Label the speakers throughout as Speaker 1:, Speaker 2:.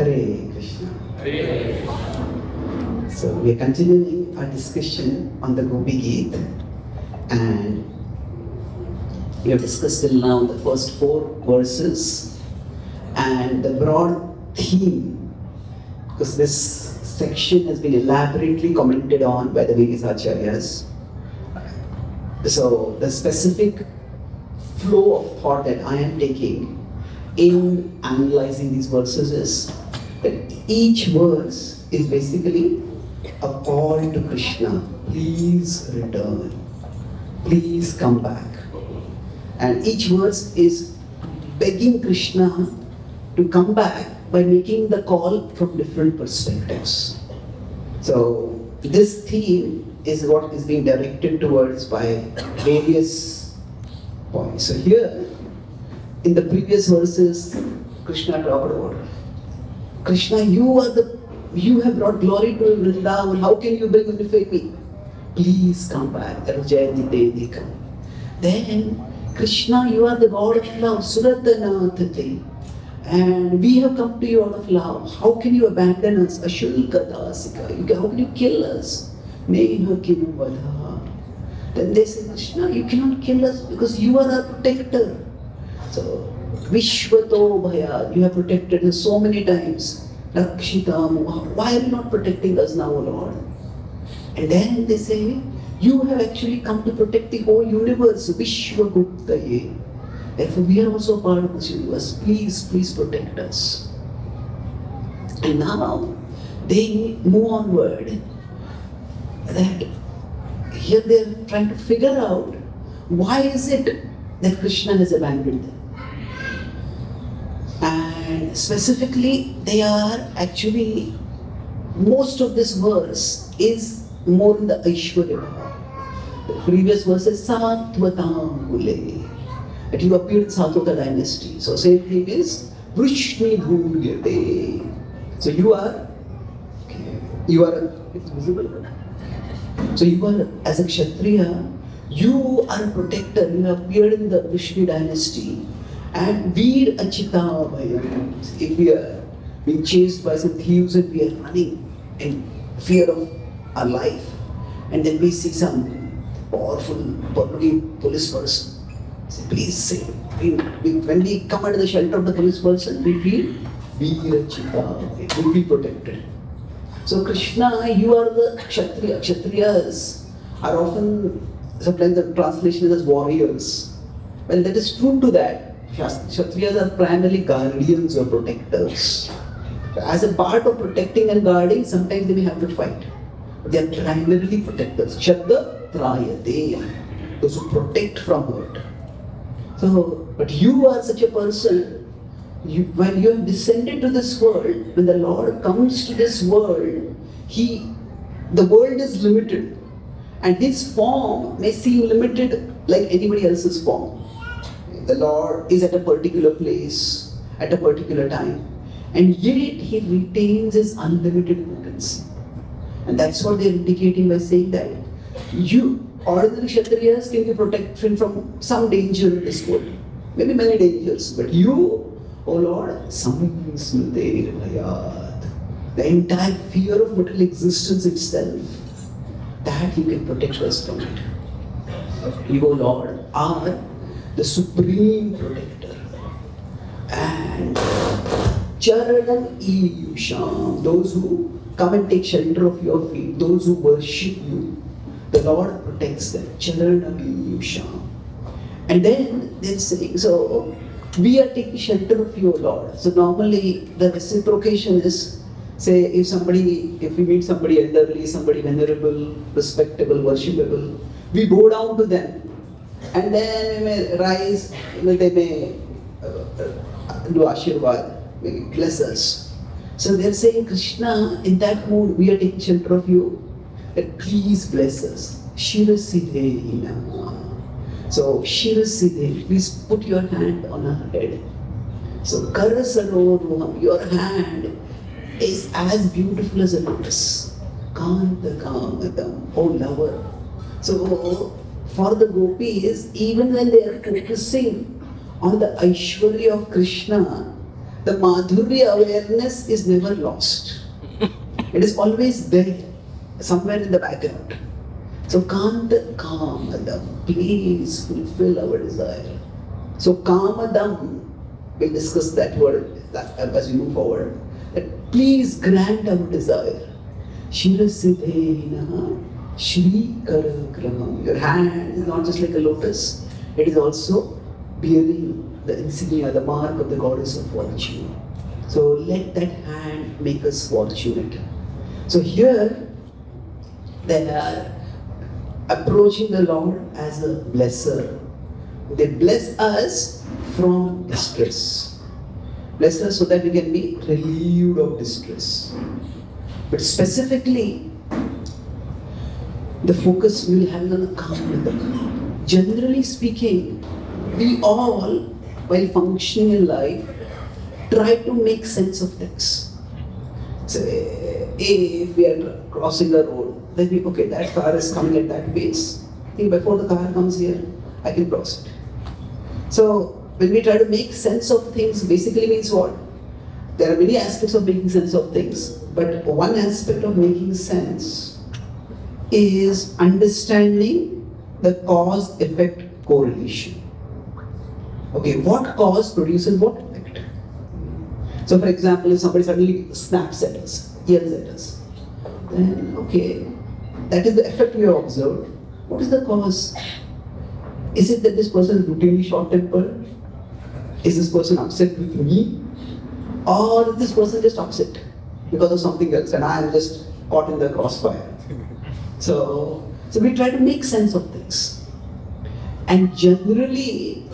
Speaker 1: Hare Krishna. So we are continuing our discussion on the Gopi Geet, and we have discussed till now the first 4 verses and the broad theme, because this section has been elaborately commented on by the various acharyas. So the specific flow of thought that I am taking in analyzing these verses is that each verse is basically a call to Krishna. Please return. Please come back. And each verse is begging Krishna to come back by making the call from different perspectives. So this theme is what is being directed towards by various points. So here, in the previous verses, Krishna talked about, Krishna, you have brought glory to Vrindavan. How can you unify me? Please come back. Then, Krishna, you are the God of love. Suratanathate. And we have come to you out of love. How can you abandon us? Ashulka dasika. How can you kill us? Then they say, Krishna, you cannot kill us because you are our protector. So, Vishwato Bhaya, you have protected us so many times. Rakshita, why are you not protecting us now, Lord? And then they say, you have actually come to protect the whole universe. Vishwaguptaye. Therefore, we are also part of this universe. Please, please protect us. And now, they move onward. That here they are trying to figure out why is it that Krishna has abandoned them. And specifically, they are actually, most of this verse is more in the Aishwarya. The previous verse is Satvatam Gule, that you appeared in Satvaka dynasty. So same thing is Vrishni Bhuryate. So you are, it's visible. So you are, as a Kshatriya, you are a protector. You have appeared in the Vrishni dynasty. And Veer Achita Bhayam. If we are being chased by some thieves and we are running in fear of our life, and then we see some powerful police person, say, please say, when we come under the shelter of the police person, we feel Veer Achita, we feel protected. So Krishna, you are the Kshatriya. Kshatriyas are often, sometimes the translation is as warriors. Well, that is true to that. Kshatriyas are primarily guardians or protectors. As a part of protecting and guarding, sometimes they may have to fight. But they are primarily protectors. Shadda Trayate, those who protect from hurt. So, but you are such a person. When you have descended to this world, when the Lord comes to this world, the world is limited. And His form may seem limited like anybody else's form. The Lord is at a particular place, at a particular time. And yet He retains His unlimited potency. And that's what they're indicating by saying that you, ordinary Kshatriyas, can be protected from some danger in this world. Maybe many dangers. But you, O Lord, the entire fear of material existence itself, that you can protect us from it. You, O Lord, are the supreme protector. And Charanam Iyusham, those who come and take shelter of your feet, those who worship you, the Lord protects them. Charanam Iyusham. And then they're saying, so we are taking shelter of you, Lord. So normally the reciprocation is, say, if we meet somebody elderly, somebody venerable, respectable, worshipable, we bow down to them. And then we may rise, they may do Ashirvad, may bless us. So they're saying, Krishna, in that mood, we are taking shelter of you, that please bless us. Shirasiddhe. So, Shirasiddhe, please put your hand on our head. So, Karasaroruham, your hand is as beautiful as a lotus. Kanta Kamatam, oh lover. So, for the gopis, even when they are focusing on the Aishwarya of Krishna, the Madhurya awareness is never lost. It is always there, somewhere in the background. So Kanta Kamadam, please fulfill our desire. So Kamadam, we'll discuss that word as we move forward. That please grant our desire. Shirasiddhena Shri Karagraham. Your hand is not just like a lotus, it is also bearing the insignia, the mark of the goddess of fortune. So let that hand make us fortunate. So here they are approaching the Lord as a blesser. They bless us from distress. Bless us so that we can be relieved of distress. But specifically, the focus will have on Kamadam. Generally speaking, we all, while functioning in life, try to make sense of things. Say, if we are crossing the road, then we, okay, that car is coming at that pace. Before the car comes here, I can cross it. So, when we try to make sense of things, basically means what? There are many aspects of making sense of things, but one aspect of making sense is understanding the cause-effect correlation. Okay, what cause produces what effect? So, for example, if somebody suddenly snaps at us, yells at us, then okay, that is the effect we have observed. What is the cause? Is it that this person is routinely short-tempered? Is this person upset with me? Or is this person just upset because of something else and I am just caught in the crossfire? So we try to make sense of things. And generally,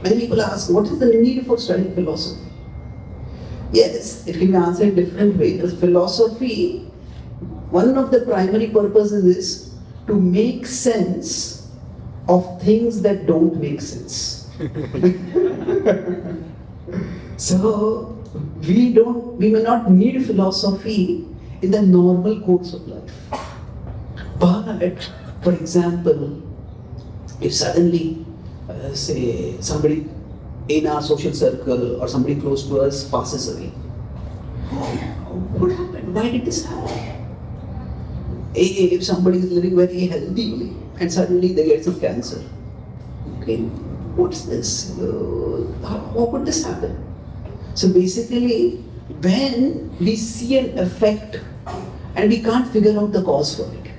Speaker 1: many people ask, what is the need for studying philosophy? Yes, it can be answered in different ways. Philosophy, one of the primary purposes is to make sense of things that don't make sense. So, we may not need philosophy in the normal course of life. But, for example, if suddenly, say, somebody in our social circle or somebody close to us passes away, what happened? Why did this happen? If somebody is living very healthily and suddenly they get some cancer, okay, what's this? How could this happen? So basically, when we see an effect and we can't figure out the cause for it,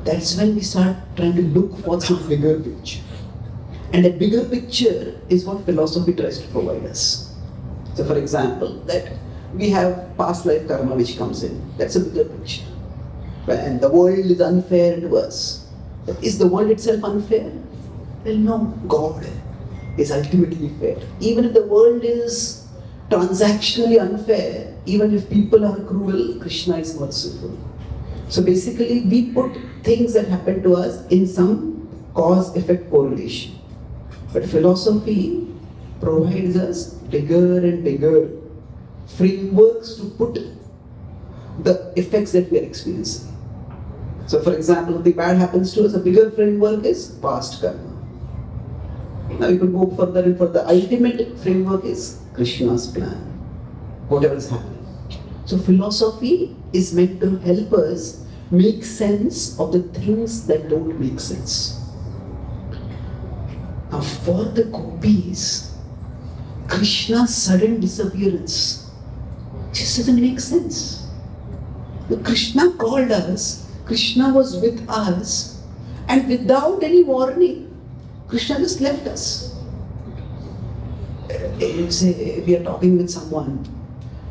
Speaker 1: that's when we start trying to look for some bigger picture. And that bigger picture is what philosophy tries to provide us. So for example, that we have past life karma which comes in. That's a bigger picture. And the world is unfair to us. Is the world itself unfair? Well, no. God is ultimately fair. Even if the world is transactionally unfair, even if people are cruel, Krishna is merciful. So basically, we put things that happen to us in some cause-effect correlation. But philosophy provides us bigger and bigger frameworks to put the effects that we are experiencing. So for example, if the bad happens to us, a bigger framework is past karma. Now you can go further and further. The ultimate framework is Krishna's plan, whatever is happening. So philosophy is meant to help us make sense of the things that don't make sense. Now for the gopis, Krishna's sudden disappearance just doesn't make sense. Krishna called us, Krishna was with us, and without any warning, Krishna just left us. Say we are talking with someone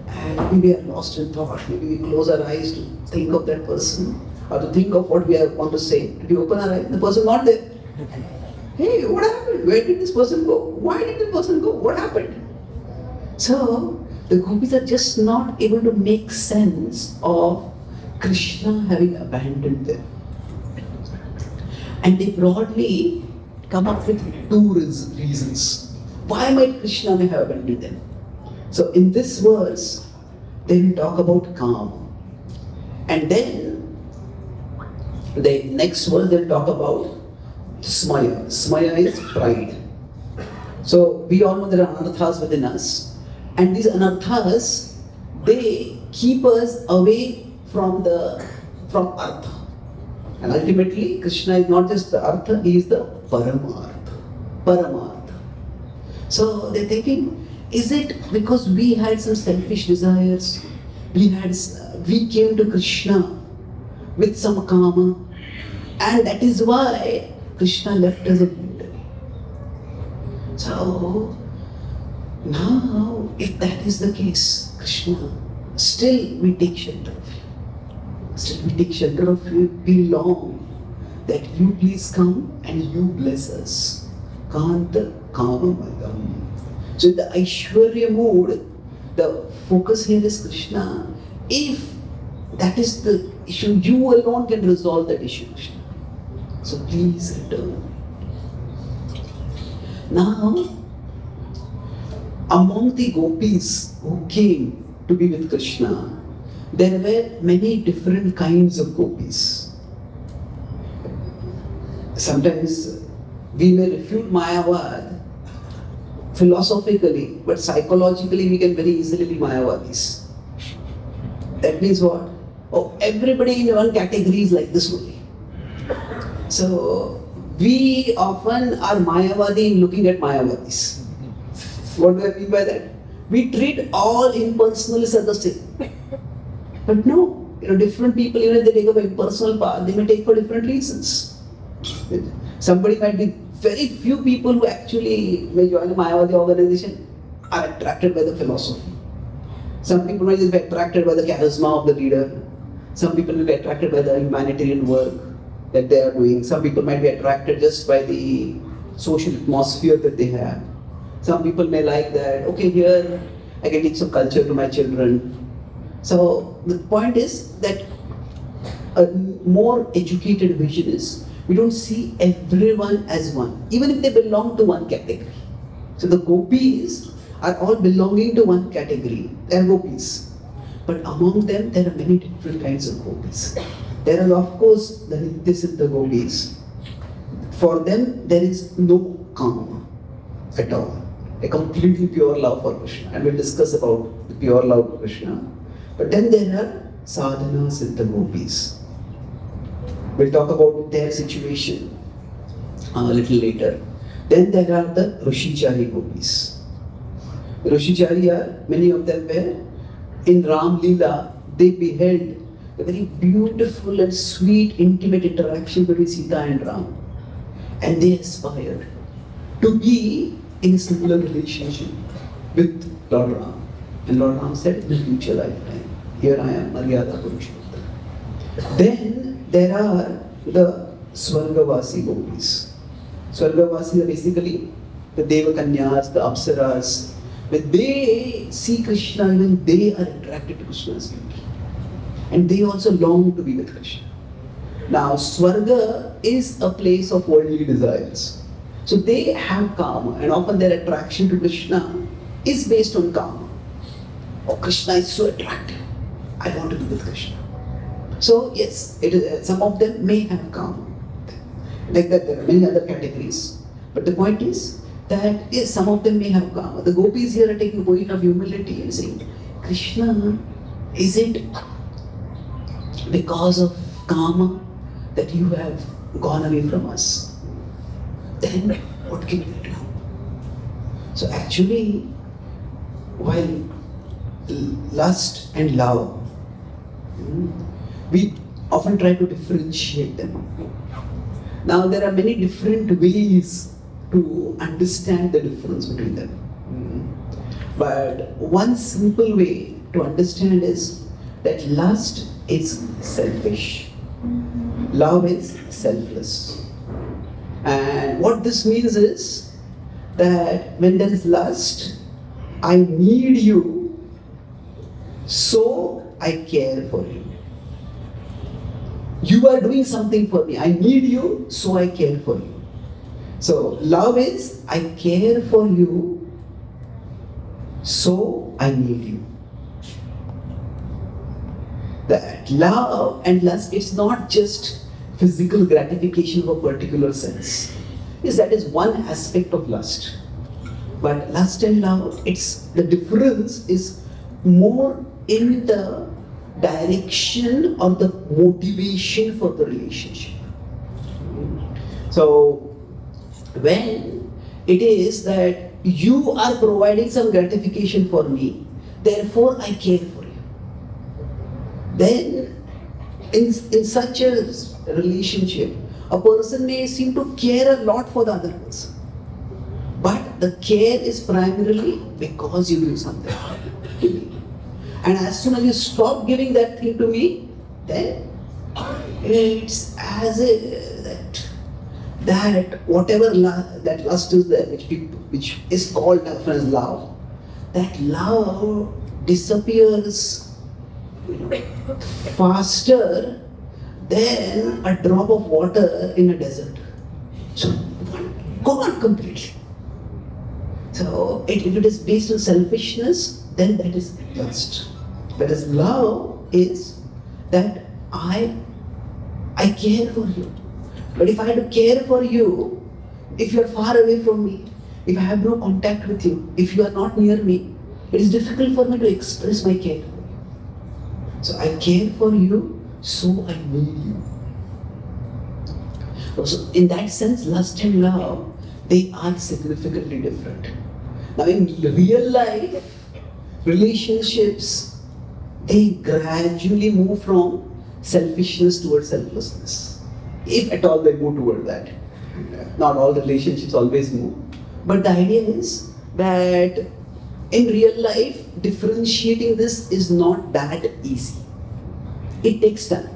Speaker 1: and maybe we are lost in thought, maybe we close our eyes to think of that person or to think of what we want to say. We open our eyes, the person not there. Hey, what happened? Where did this person go? Why did this person go? What happened? So, the gopis are just not able to make sense of Krishna having abandoned them. And they broadly come up with two reasons. Why might Krishna have abandoned them? So in this verse, they will talk about karma. And then, the next verse they'll talk about smaya. Smaya is pride. So we all know there are anarthas within us. And these anarthas, they keep us away from Artha. And ultimately, Krishna is not just the Artha, he is the Paramartha. So they're thinking, is it because we had some selfish desires? We came to Krishna with some kama, and that is why Krishna left us a leader. So now, if that is the case, Krishna, still we take shelter of you. Still we take shelter of you. We long that you please come and you bless us. Kanta Kama Madam. So in the Aishwarya mood, the focus here is Krishna. If that is the issue, you alone can resolve that issue, Krishna. So please return. Now, among the gopis who came to be with Krishna, there were many different kinds of gopis. Sometimes we may refute Mayavad philosophically, but psychologically we can very easily be Mayavadis. That means what? Oh, everybody in one category is like this only. So we often are Mayavadi in looking at Mayavadis. What do I mean by that? We treat all impersonalists as the same. But no, different people, even if they take up an impersonal path, they may take for different reasons. Somebody might be, very few people who actually may join a Mayavadi organization are attracted by the philosophy. Some people might just be attracted by the charisma of the leader. Some people will be attracted by the humanitarian work that they are doing. Some people might be attracted just by the social atmosphere that they have. Some people may like that, okay, here I can teach some culture to my children. So the point is that a more educated vision is, we don't see everyone as one, even if they belong to one category. So the gopis are all belonging to one category. They are gopis. But among them, there are many different kinds of gopis. There are, of course, the Nityasiddha gopis. For them, there is no kama at all. A completely pure love for Krishna. And we'll discuss about the pure love for Krishna. But then there are sadhana siddha gopis. We'll talk about their situation a little later. Then there are the Rishichari gopis. Rishichari are, many of them were in Ram Leela, they beheld a very beautiful and sweet, intimate interaction between Sita and Ram. And they aspired to be in a similar relationship with Lord Ram. And Lord Ram said, in the future lifetime, here I am, Maryada Purushottama. Then there are the Swargavasi gopis. Swargavasi are basically the Devakanyas, the Apsaras. When they see Krishna, even they are attracted to Krishna's beauty. And they also long to be with Krishna. Now, Swarga is a place of worldly desires. So they have kama, and often their attraction to Krishna is based on kama. Oh, Krishna is so attractive, I want to be with Krishna. So yes, some of them may have kama. Like that, there are many other categories. But the point is that yes, some of them may have kama. The gopis here are taking a point of humility and saying, Krishna, is it because of kama that you have gone away from us? Then what can we do? So actually, while lust and love, we often try to differentiate them. Now there are many different ways to understand the difference between them. But one simple way to understand is that lust is selfish, love is selfless. And what this means is that when there is lust, I need you, so I care for you. You are doing something for me. I need you, so I care for you. So love is, I care for you, so I need you. That love and lust, it's not just physical gratification of a particular sense. Yes, that is one aspect of lust. But lust and love, the difference is more in the direction or the motivation for the relationship. So when it is that you are providing some gratification for me, therefore I care for you, then in such a relationship, a person may seem to care a lot for the other person, but the care is primarily because you give something to me. And as soon as you stop giving that thing to me, then it's as if that whatever that lust is there, which is called as love, that love disappears faster than a drop of water in a desert. So gone completely. So if it is based on selfishness, then that is lust. Whereas love is that I care for you. But if I had to care for you, if you are far away from me, if I have no contact with you, if you are not near me, it is difficult for me to express my care for you. So I care for you, so I need you. So in that sense, lust and love, they are significantly different. Now in real life, relationships, they gradually move from selfishness towards selflessness. If at all they move toward that. Not all relationships always move. But the idea is that in real life, differentiating this is not that easy. It takes time.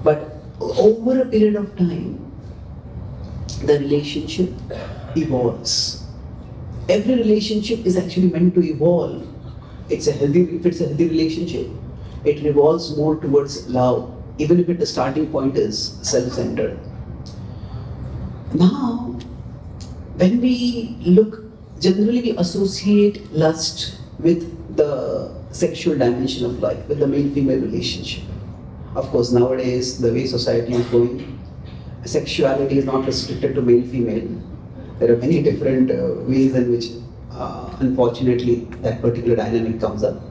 Speaker 1: But over a period of time, the relationship evolves. Every relationship is actually meant to evolve. If it's a healthy relationship, it revolves more towards love, even if the starting point is self-centered. Now, when we look, generally we associate lust with the sexual dimension of life, with the male-female relationship. Of course, nowadays, the way society is going, sexuality is not restricted to male-female. There are many different ways in which, unfortunately, that particular dynamic comes up.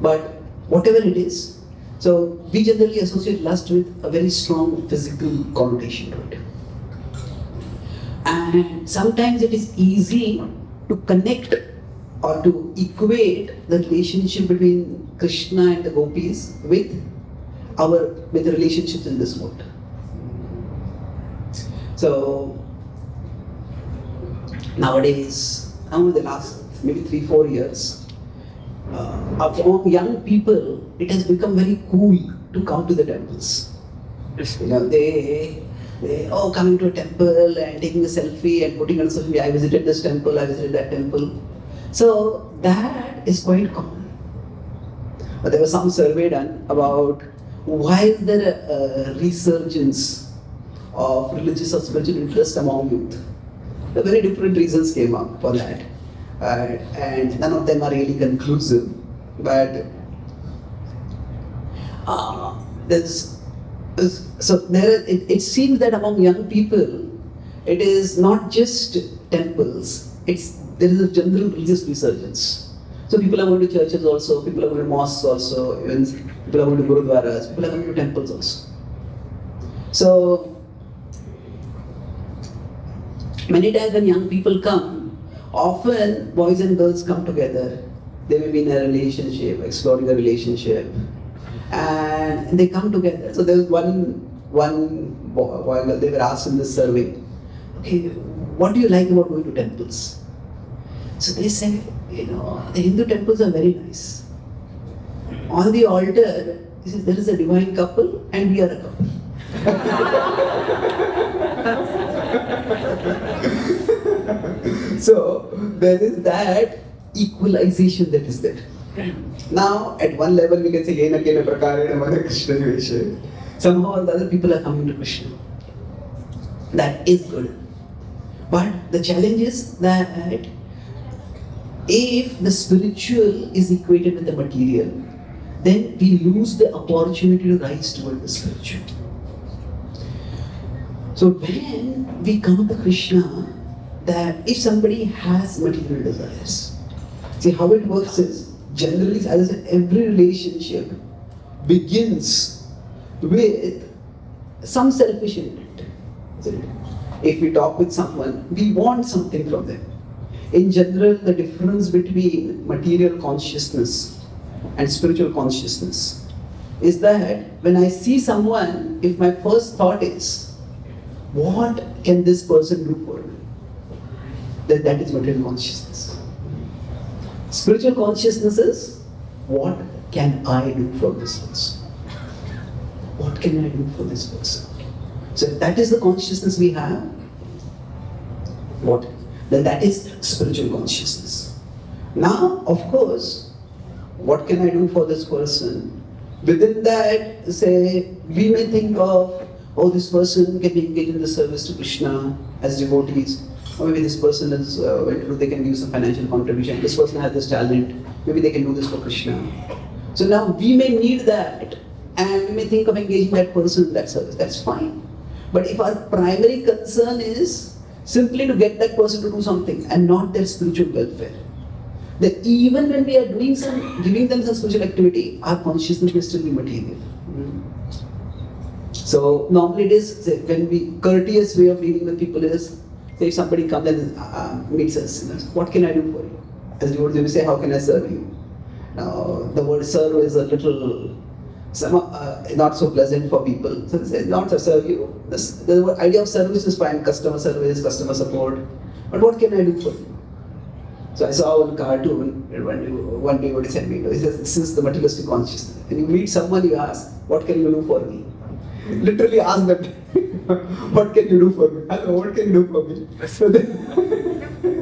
Speaker 1: But whatever it is, so we generally associate lust with a very strong physical connotation to it. And sometimes it is easy to connect or to equate the relationship between Krishna and the gopis with the relationships in this world. So nowadays, in the last maybe 3-4 years, among young people, it has become very cool to come to the temples. They coming to a temple and taking a selfie and putting on social media, I visited this temple, I visited that temple. So that is quite common. But there was some survey done about why is there a resurgence of religious or spiritual interest among youth. The very different reasons came up for that. And none of them are really conclusive. But it seems that among young people, it is not just temples, there is a general religious resurgence. So people are going to churches also, people are going to mosques also, even people are going to gurudwaras, people are going to temples also. So many times when young people come, often boys and girls come together. They may be in a relationship, exploring a relationship, and they come together. So there was one boy, they were asked in this survey, okay, what do you like about going to temples? So they said, the Hindu temples are very nice. On the altar, he says, there is a divine couple and we are a couple. So there is that equalization that is there. Now, at one level, we can say, Krishna. Somehow the other people are coming to Krishna. That is good. But the challenge is that if the spiritual is equated with the material, then we lose the opportunity to rise toward the spiritual. So when we come to Krishna, that if somebody has material desires, see how it works is, generally, as I said, every relationship begins with some selfish intent. If we talk with someone, we want something from them. In general, the difference between material consciousness and spiritual consciousness is that when I see someone, if my first thought is, what can this person do for me? Then that is material consciousness. Spiritual consciousness is, what can I do for this person? What can I do for this person? So if that is the consciousness we have, then that is spiritual consciousness. Now, of course, what can I do for this person? Within that, say, we may think of, oh, this person can be engaged in the service to Krishna as devotees. Or maybe this person is they can give some financial contribution. This person has this talent. Maybe they can do this for Krishna. So now we may need that, and we may think of engaging that person in that service. That's fine. But if our primary concern is simply to get that person to do something and not their spiritual welfare, then even when we are giving them some spiritual activity, our consciousness will still be material. So normally it is, say, when we courteous way of dealing with people is, say if somebody comes and meets us, what can I do for you? As devotees, we say, how can I serve you? Now the word serve is a little not so pleasant for people. So they say, not to serve you. The idea of service is fine, customer service, customer support. But what can I do for you? So I saw one cartoon, one day what he sent me, he says, this is the materialistic consciousness. And you meet someone, you ask, what can you do for me? Literally ask them, what can you do for me? Hello, what can you do for me?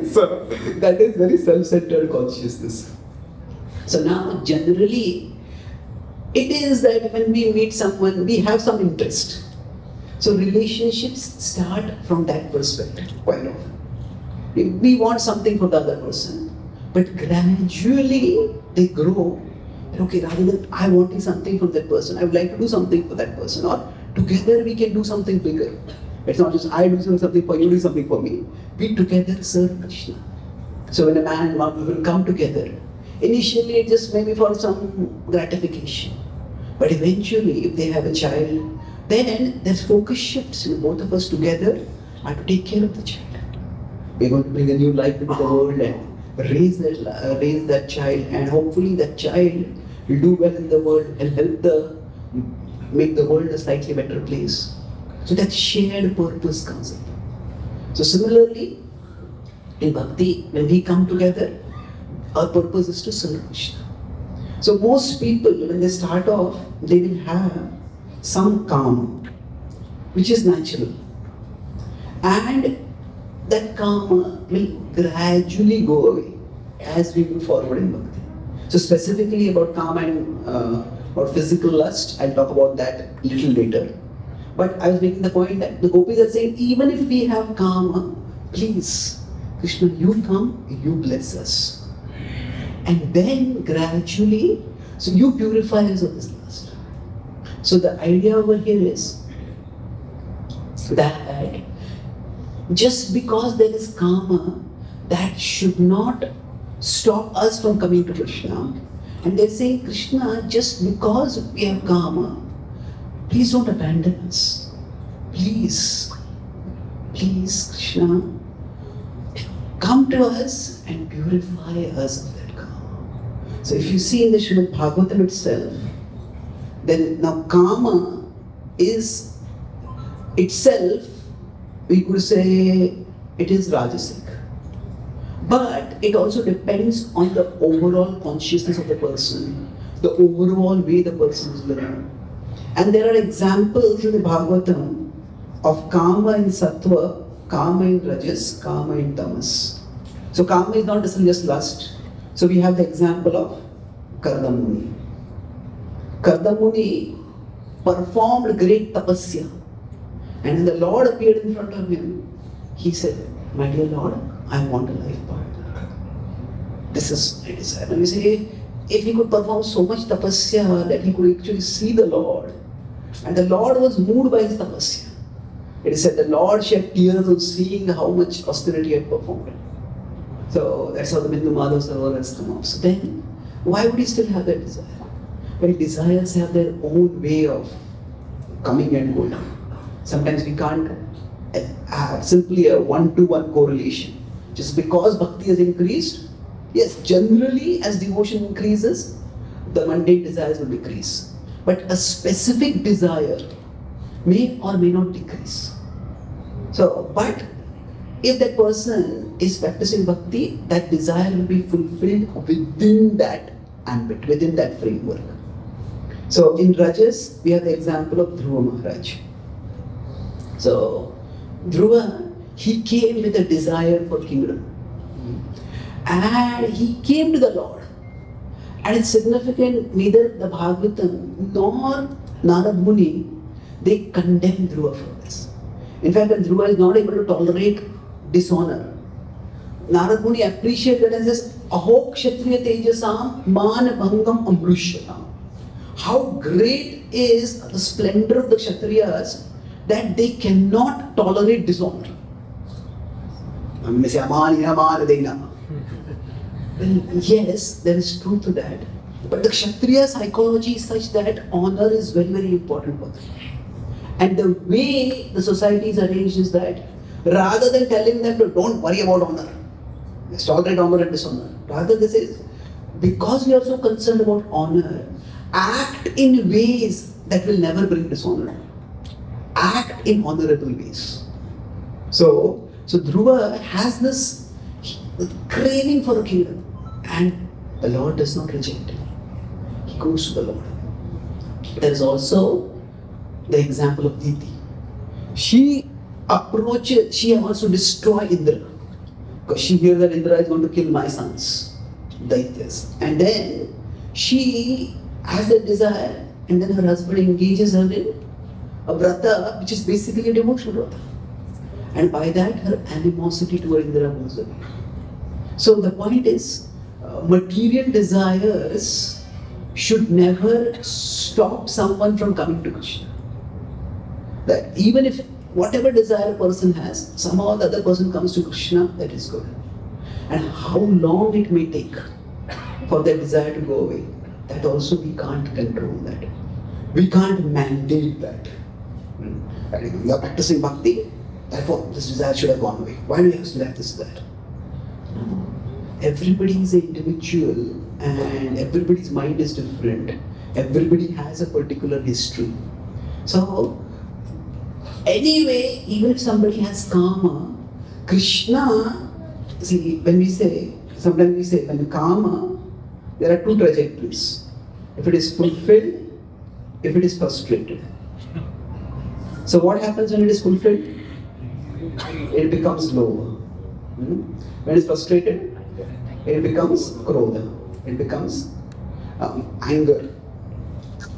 Speaker 1: So that is very self-centered consciousness. So now generally, it is that when we meet someone, we have some interest. So relationships start from that perspective, quite often. We want something for the other person, but gradually they grow. Okay, rather than I wanting something from that person, I would like to do something for that person, or together we can do something bigger. It's not just I do something for you, do something for me. We together serve Krishna. So when a man and one woman come together, initially it just maybe for some gratification. But eventually, if they have a child, then their focus shifts. Both of us together are to take care of the child. We're going to bring a new life into the world and raise that child, and hopefully that child will do well in the world and make the world a slightly better place. So that shared purpose comes in. So similarly, in Bhakti, when we come together, our purpose is to serve Krishna. So most people, when they start off, they will have some karma, which is natural. And that karma will gradually go away as we move forward in Bhakti. So specifically about karma and or physical lust, I'll talk about that a little later. But I was making the point that the gopis are saying, even if we have karma, please, Krishna, you come, you bless us. And then gradually, so you purify us of this lust. So the idea over here is that just because there is karma, that should not stop us from coming to Krishna. And they're saying, Krishna, just because we have karma, please don't abandon us. Please, please, Krishna, come to us and purify us of that karma. So if you see in the Srimad Bhagavatam itself, then now karma is itself, we could say it is Rajasic. But it also depends on the overall consciousness of the person, the overall way the person is living. And there are examples in the Bhagavatam of karma in Sattva, karma in Rajas, karma in Tamas. So karma is not just lust. So we have the example of Karda Muni. Karda Muni performed great tapasya. And when the Lord appeared in front of him, he said, my dear Lord, I want a life partner. This is my desire. And we say, if he could perform so much tapasya that he could actually see the Lord, and the Lord was moved by his tapasya. It is said the Lord shed tears on seeing how much austerity he had performed. So that's how the Bindu Madhav Sarovar has come up. So then, why would he still have that desire? Well, desires have their own way of coming and going. Sometimes we can't have simply a one-to-one correlation. Just because bhakti has increased, yes, generally as devotion increases, the mundane desires will decrease. But a specific desire may or may not decrease. So, but if that person is practicing bhakti, that desire will be fulfilled within that ambit, within that framework. So in Rajas, we have the example of Dhruva Maharaj. So Dhruva, he came with a desire for kingdom. And he came to the Lord. And it's significant, neither the Bhagavatam nor Narad Muni, they condemn Dhruva for this. In fact, when Dhruva is not able to tolerate dishonor, Narad Muni appreciates that and says, Aho Kshatriya Tejasam Man Bhangam Amrushatam. How great is the splendor of the Kshatriyas that they cannot tolerate dishonor. Yes, there is truth to that. But the Kshatriya psychology is such that honor is very, very important for them. And the way the society is arranged is that rather than telling them to don't worry about honor, let's tolerate honor and dishonor, rather they say, because we are so concerned about honor, act in ways that will never bring dishonor. Act in honorable ways. So Dhruva has this craving for a kingdom, and the Lord does not reject him. He goes to the Lord. There is also the example of Diti. She approaches, she wants to destroy Indra, because she hears that Indra is going to kill my sons, Daityas. And then she has that desire, and then her husband engages her in a vrata, which is basically a devotional vrata. And by that, her animosity toward Indra goes away. So the point is, material desires should never stop someone from coming to Krishna. That even if whatever desire a person has, somehow the other person comes to Krishna, that is good. And how long it may take for that desire to go away, that also we can't control that. We can't mandate that. You are practicing bhakti, therefore this desire should have gone away. Why do you have to have this desire? Everybody is an individual and everybody's mind is different. Everybody has a particular history. So, anyway, even if somebody has karma, Krishna, see, when we say, sometimes we say, when karma, there are two trajectories. If it is fulfilled, if it is frustrated. So what happens when it is fulfilled? It becomes lower. When it is frustrated, it becomes krodha. It becomes anger.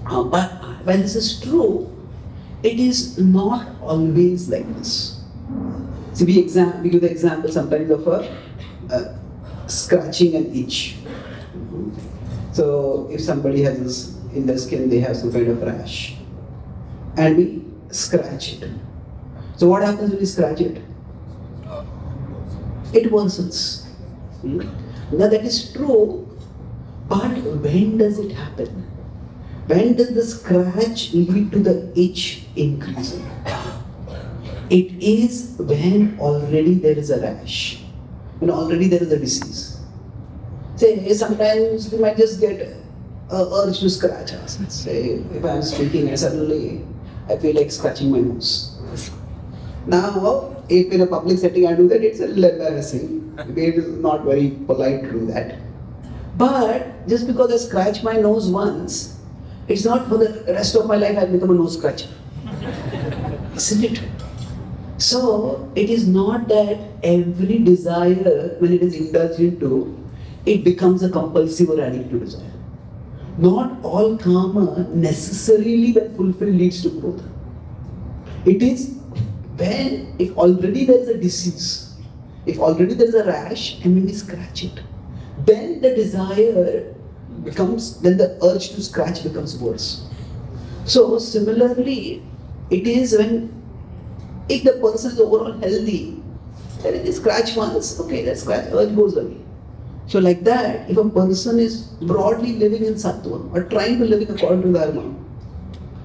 Speaker 1: But when this is true, it is not always like this. So we give the example sometimes of a scratching an itch. So if somebody has this in their skin, they have some kind of rash, and we scratch it. So what happens when we scratch it? It worsens. Now that is true, but when does it happen? When does the scratch lead to the itch increasing? It is when already there is a rash, when already there is a disease. Say, sometimes we might just get an urge to scratch ourselves. Say, if I'm speaking and suddenly I feel like scratching my nose. Now, if in a public setting I do that, it's a little embarrassing. It is not very polite to do that. But just because I scratch my nose once, it's not for the rest of my life I'll become a nose scratcher. Isn't it? So, it is not that every desire, when it is indulged into, it becomes a compulsive or addictive desire. Not all karma necessarily when fulfilled leads to growth. It is when, if already there is a disease, if already there is a rash and when we scratch it, then the desire becomes, then the urge to scratch becomes worse. So similarly, it is when If the person is overall healthy, then they scratch once, okay, that scratch, urge goes away. So like that, if a person is broadly living in sattva or trying to live according to dharma,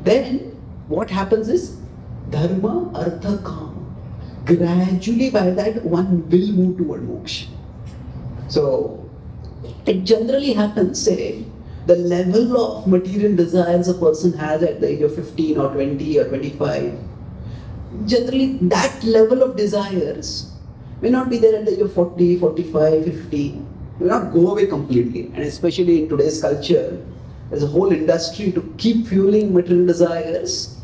Speaker 1: then what happens is dharma, artha, kama. Gradually by that one will move toward moksha. So it generally happens, say, the level of material desires a person has at the age of 15 or 20 or 25, generally that level of desires may not be there at the age of 40, 45, 50. Will not go away completely, and especially in today's culture, there's a whole industry to keep fueling material desires,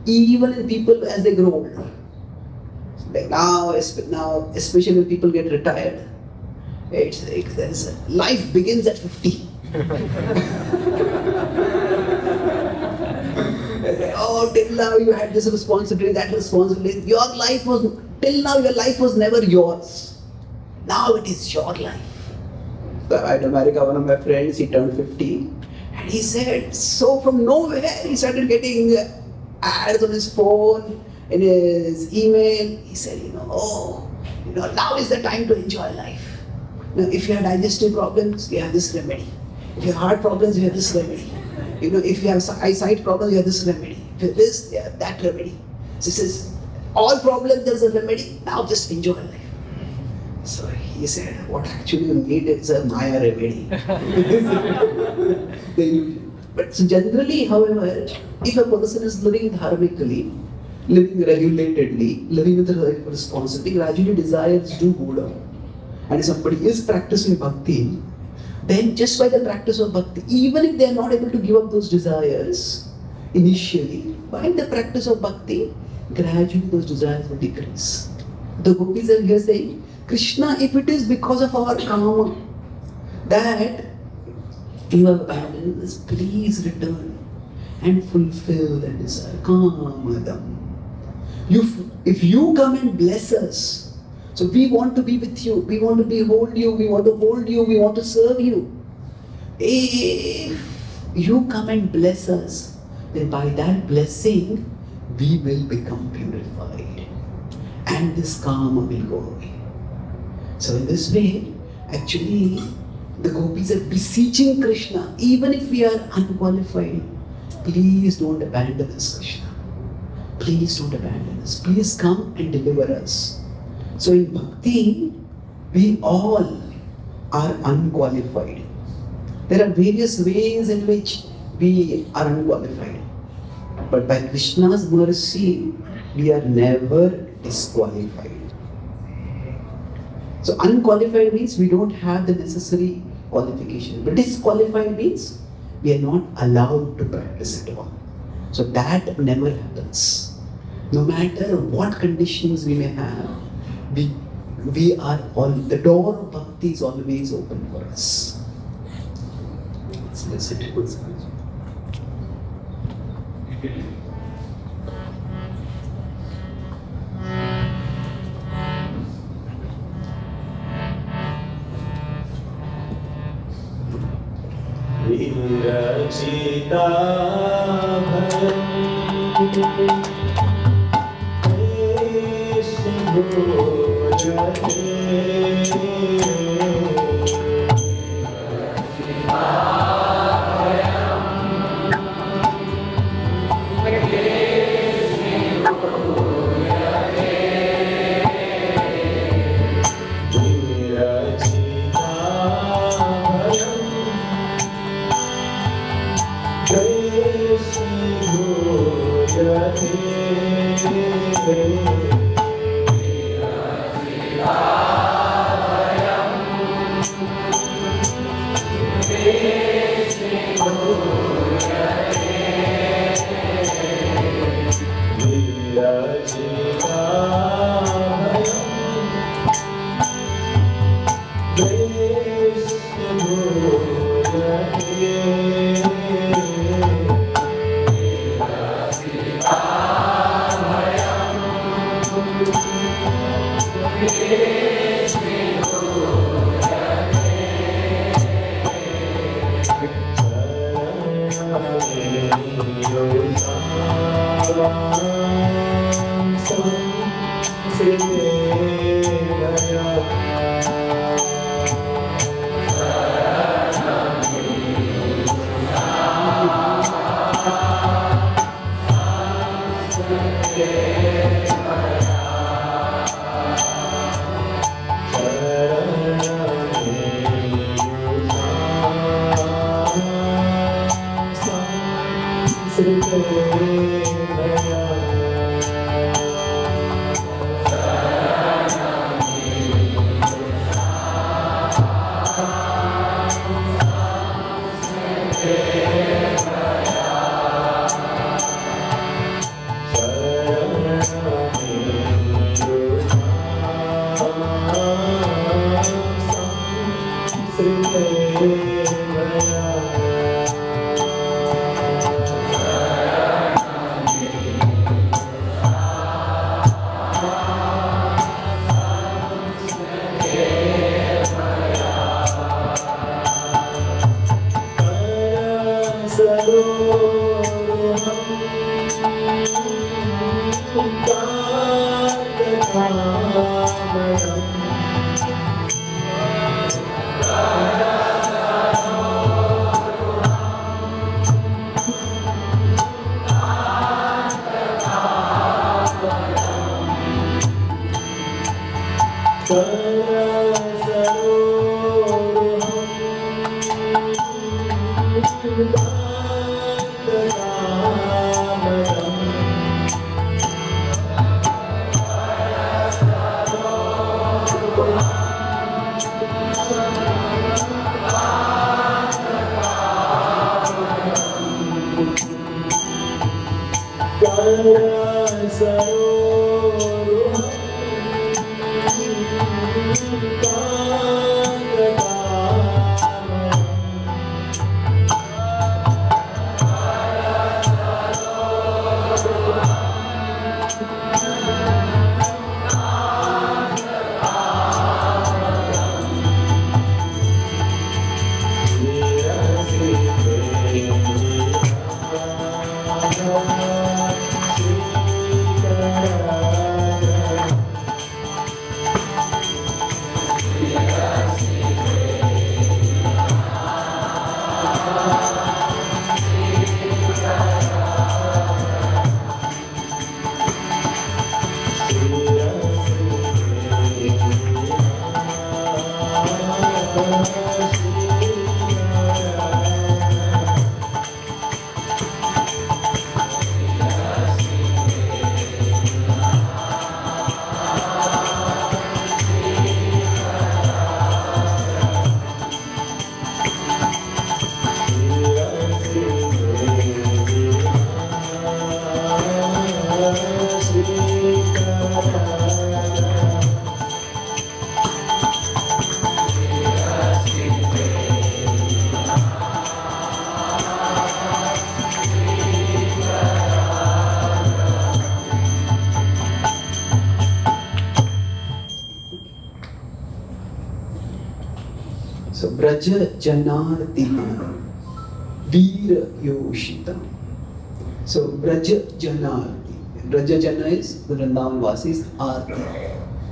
Speaker 1: even in people as they grow older. Like now, especially when people get retired, it's like life begins at 50. Oh, till now you had this responsibility, that responsibility. Till now your life was never yours. Now it is your life. So in America, one of my friends, he turned 50, and he said, so from nowhere, he started getting ads on his phone, in his email. He said, now is the time to enjoy life. Now, if you have digestive problems, you have this remedy. If you have heart problems, you have this remedy. If you have eyesight problems, you have this remedy. If you have this, you have that remedy. So he says, all problems, there's a remedy. Now just enjoy life. So he said, what actually you need is a Maya remedy. But so generally, however, if a person is living dharmically, living regulatedly, living with a responsibility, gradually desires do go down. And if somebody is practicing bhakti, then just by the practice of bhakti, even if they are not able to give up those desires initially, by the practice of bhakti, gradually those desires will decrease. The gopis are here saying, Krishna, if it is because of our karma that you have abandoned this, please return and fulfill that desire. Kamadam. If you come and bless us, so we want to be with you, we want to behold you, we want to hold you, we want to serve you. If you come and bless us, then by that blessing, we will become purified. And this karma will go away. So in this way, actually, the gopis are beseeching Krishna, even if we are unqualified, please don't abandon us, Krishna. Please don't abandon us. Please come and deliver us. So in bhakti, we all are unqualified. There are various ways in which we are unqualified. But by Krishna's mercy, we are never disqualified. So unqualified means we don't have the necessary qualification. But disqualified means we are not allowed to practice at all. So that never happens. No matter what conditions we may have, we are the door of bhakti is always open for us. Let's listen to it.
Speaker 2: Virachita
Speaker 1: So Braja Janardina Veera Yoshita. So Braja Janardi. Braja Jana is the Vrindavan Vasis Arti.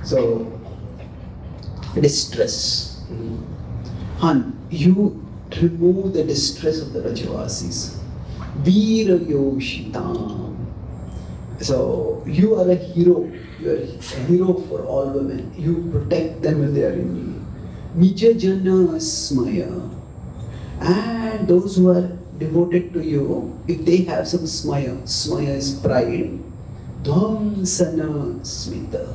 Speaker 1: So distress. Han, you remove the distress of the Brajavasis. Veera Yoshita. So you are a hero. You are a hero for all women. You protect them when they are in need. Nija Jana Smaya. And those who are devoted to you, if they have some smaya, smaya is pride, Dhamsana Smita,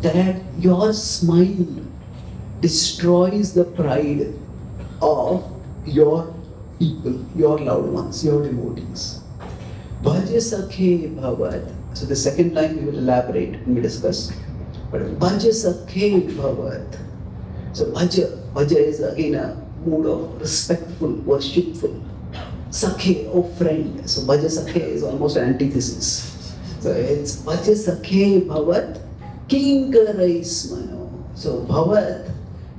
Speaker 1: that your smile destroys the pride of your people, your loved ones, your devotees. Bhaja Sakhe Bhavat. So the second line we will elaborate and we discuss. But Bhaja Sakhe Bhavat. So Bhaja is again a mood of respectful, worshipful. Sakhe, oh friend. So Bhaja Sakhe is almost an antithesis. So it's Bhaja Sakhe Bhavat Kinkarai Smano. So Bhavat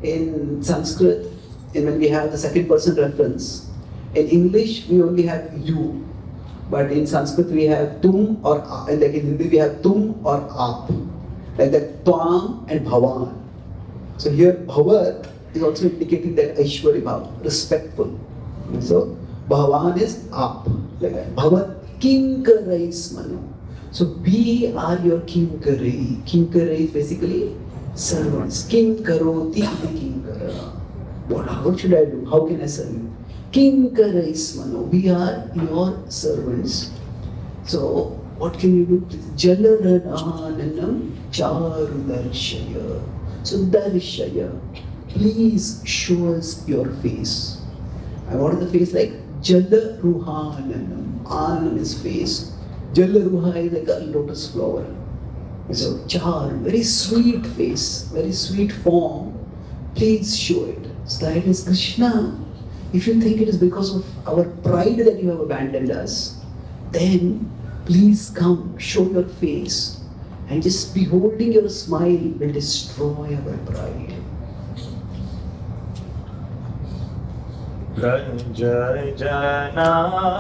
Speaker 1: in Sanskrit, and when we have the second person reference, In English, we only have you. But in Sanskrit, we have tum or and like in Hindi, we have tum or aap. Like that, twam and bhavan. So here, bhavat is also indicating that Aishwarya bhav, respectful. So, bhavan is aap. Like that. Bhavat kinkarai smanu. So we are your kinkarai. Kinkarai is basically servants. Kinkaroti kinkara. What should I do? How can I serve you? Kinkarai smanu. We are your servants. So what can you do? Jalarananam charudarshaya. So darshaya. Please show us your face. And what is the face like? Jalaruhananam. Anam is face. Jalaruha is like a lotus flower. So char, very sweet face, very sweet form. Please show it. So that is Krishna. If you think it is because of our pride that you have abandoned us, then please come, show your face. And just beholding your smile will destroy our pride.
Speaker 2: Jai Janardhan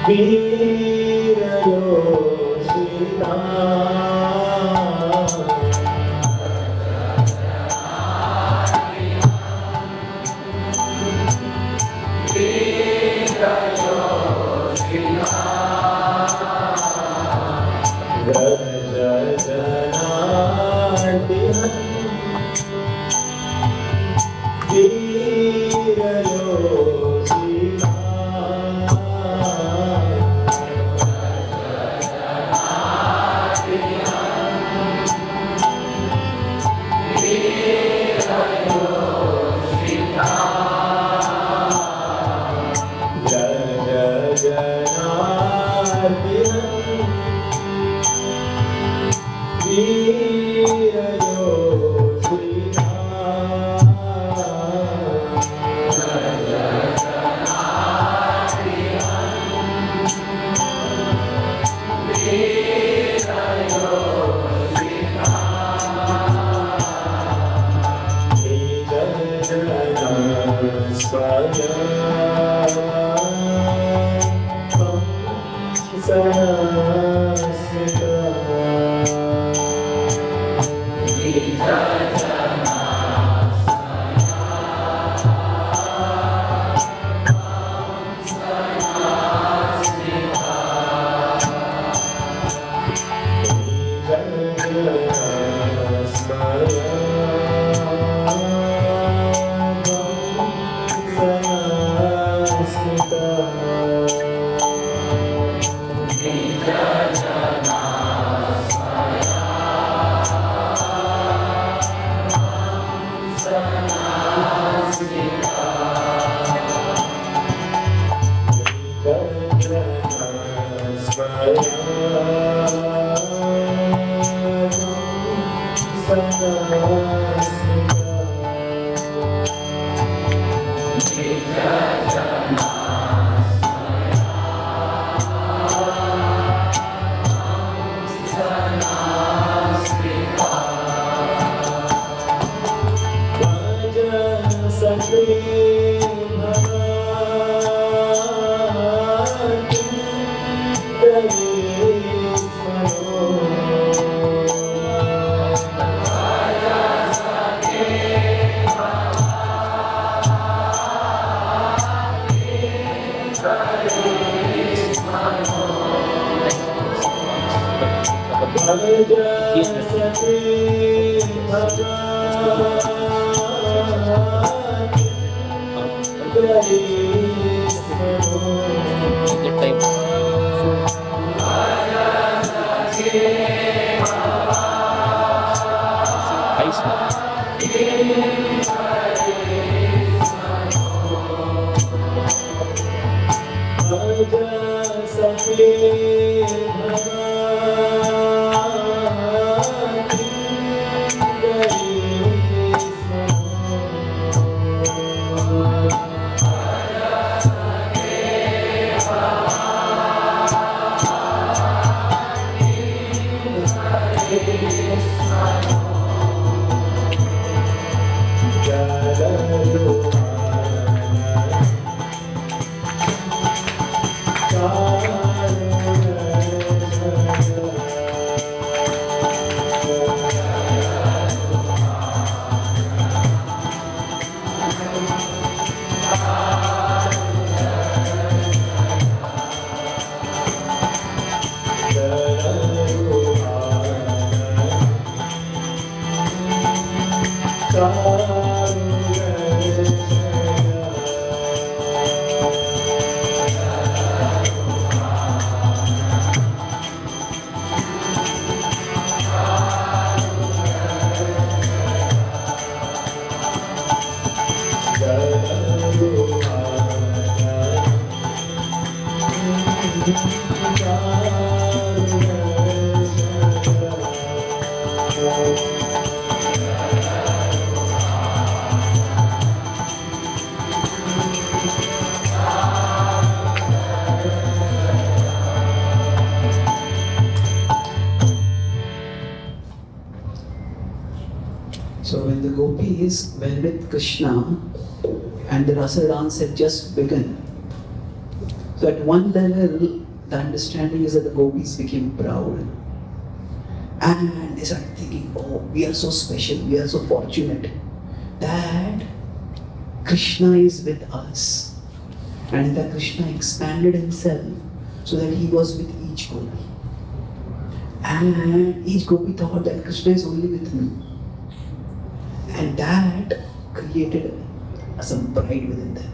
Speaker 2: Veera Yoshita
Speaker 3: Jai
Speaker 1: gopis were with Krishna and the rasa dance had just begun. So at one level, the understanding is that the gopis became proud. And they started thinking, oh, we are so special, we are so fortunate that Krishna is with us. And in fact, Krishna expanded himself so that he was with each gopi. And each gopi thought that Krishna is only with me. And that created some pride within them.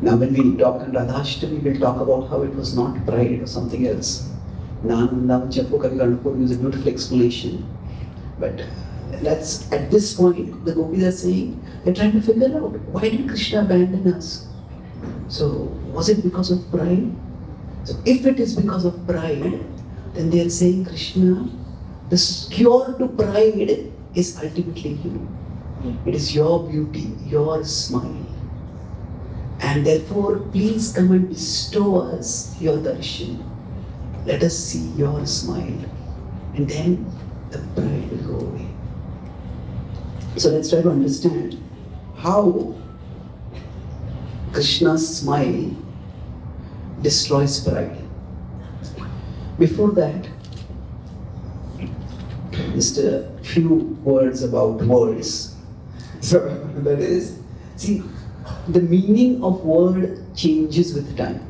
Speaker 1: Now when we talk in Radhashtami, we'll talk about how it was not pride, it was something else. Nananda Chapo Kavi Ganapur gives a beautiful explanation. But that's at this point, the gopis are saying, they're trying to figure out, why did Krishna abandon us? So, was it because of pride? So, if it is because of pride, then they are saying, Krishna, the cure to pride is ultimately you. It is your beauty, your smile. And therefore, please come and bestow us your darshan. Let us see your smile. And then the pride will go away. So let's try to understand how Krishna's smile destroys pride. Before that, just a few words about words. So that is, see, the meaning of word changes with time.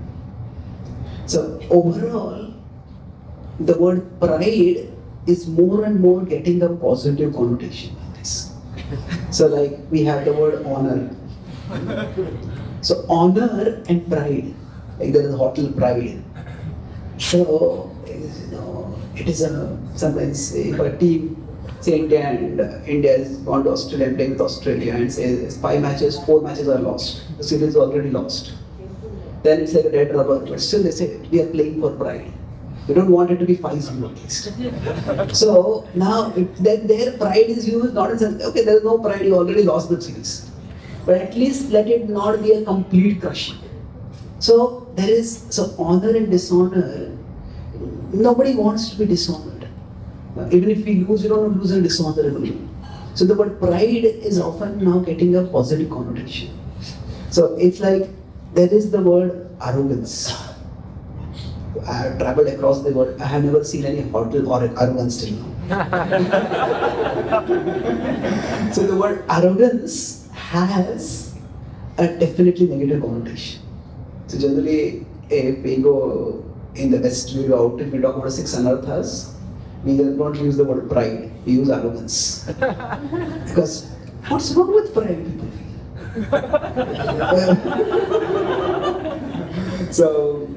Speaker 1: So overall, the word pride is more and more getting a positive connotation in this. So like we have the word honor. So honor and pride, like there is a hotel pride. So it is a sometimes if a team, say India and India has gone to Australia and playing with Australia and say 4 matches are lost. The series is already lost. Then it's like a dead rubber, but still they say we are playing for pride. We don't want it to be 5-0 at least. So now then their pride is used not in sense, okay, there is no pride, you already lost the series. But at least let it not be a complete crushing. So there is, so honor and dishonor, nobody wants to be dishonored. Even if we lose, you don't lose in dishonorably. So the word pride is often now getting a positive connotation. So it's like, there is the word arrogance. I have traveled across the world, I have never seen any hotel or arrogance till now. So the word arrogance has a definitely negative connotation. So generally, if we go in the West, we go out, if we talk about 6 anarthas, we don't use the word pride, we use arrogance. Because what's wrong with pride, people feel? So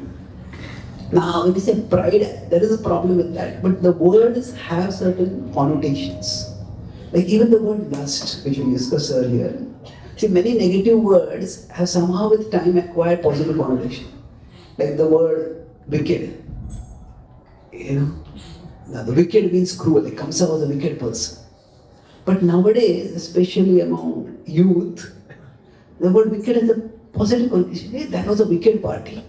Speaker 1: now when we say pride, there is a problem with that, but the words have certain connotations. Like even the word lust, which we discussed earlier. See, many negative words have somehow with time acquired positive connotation. Like the word wicked. Now the wicked means cruel, like Kamsa was a wicked person. But nowadays, especially among youth, the word wicked has a positive connotation. Hey, that was a wicked party.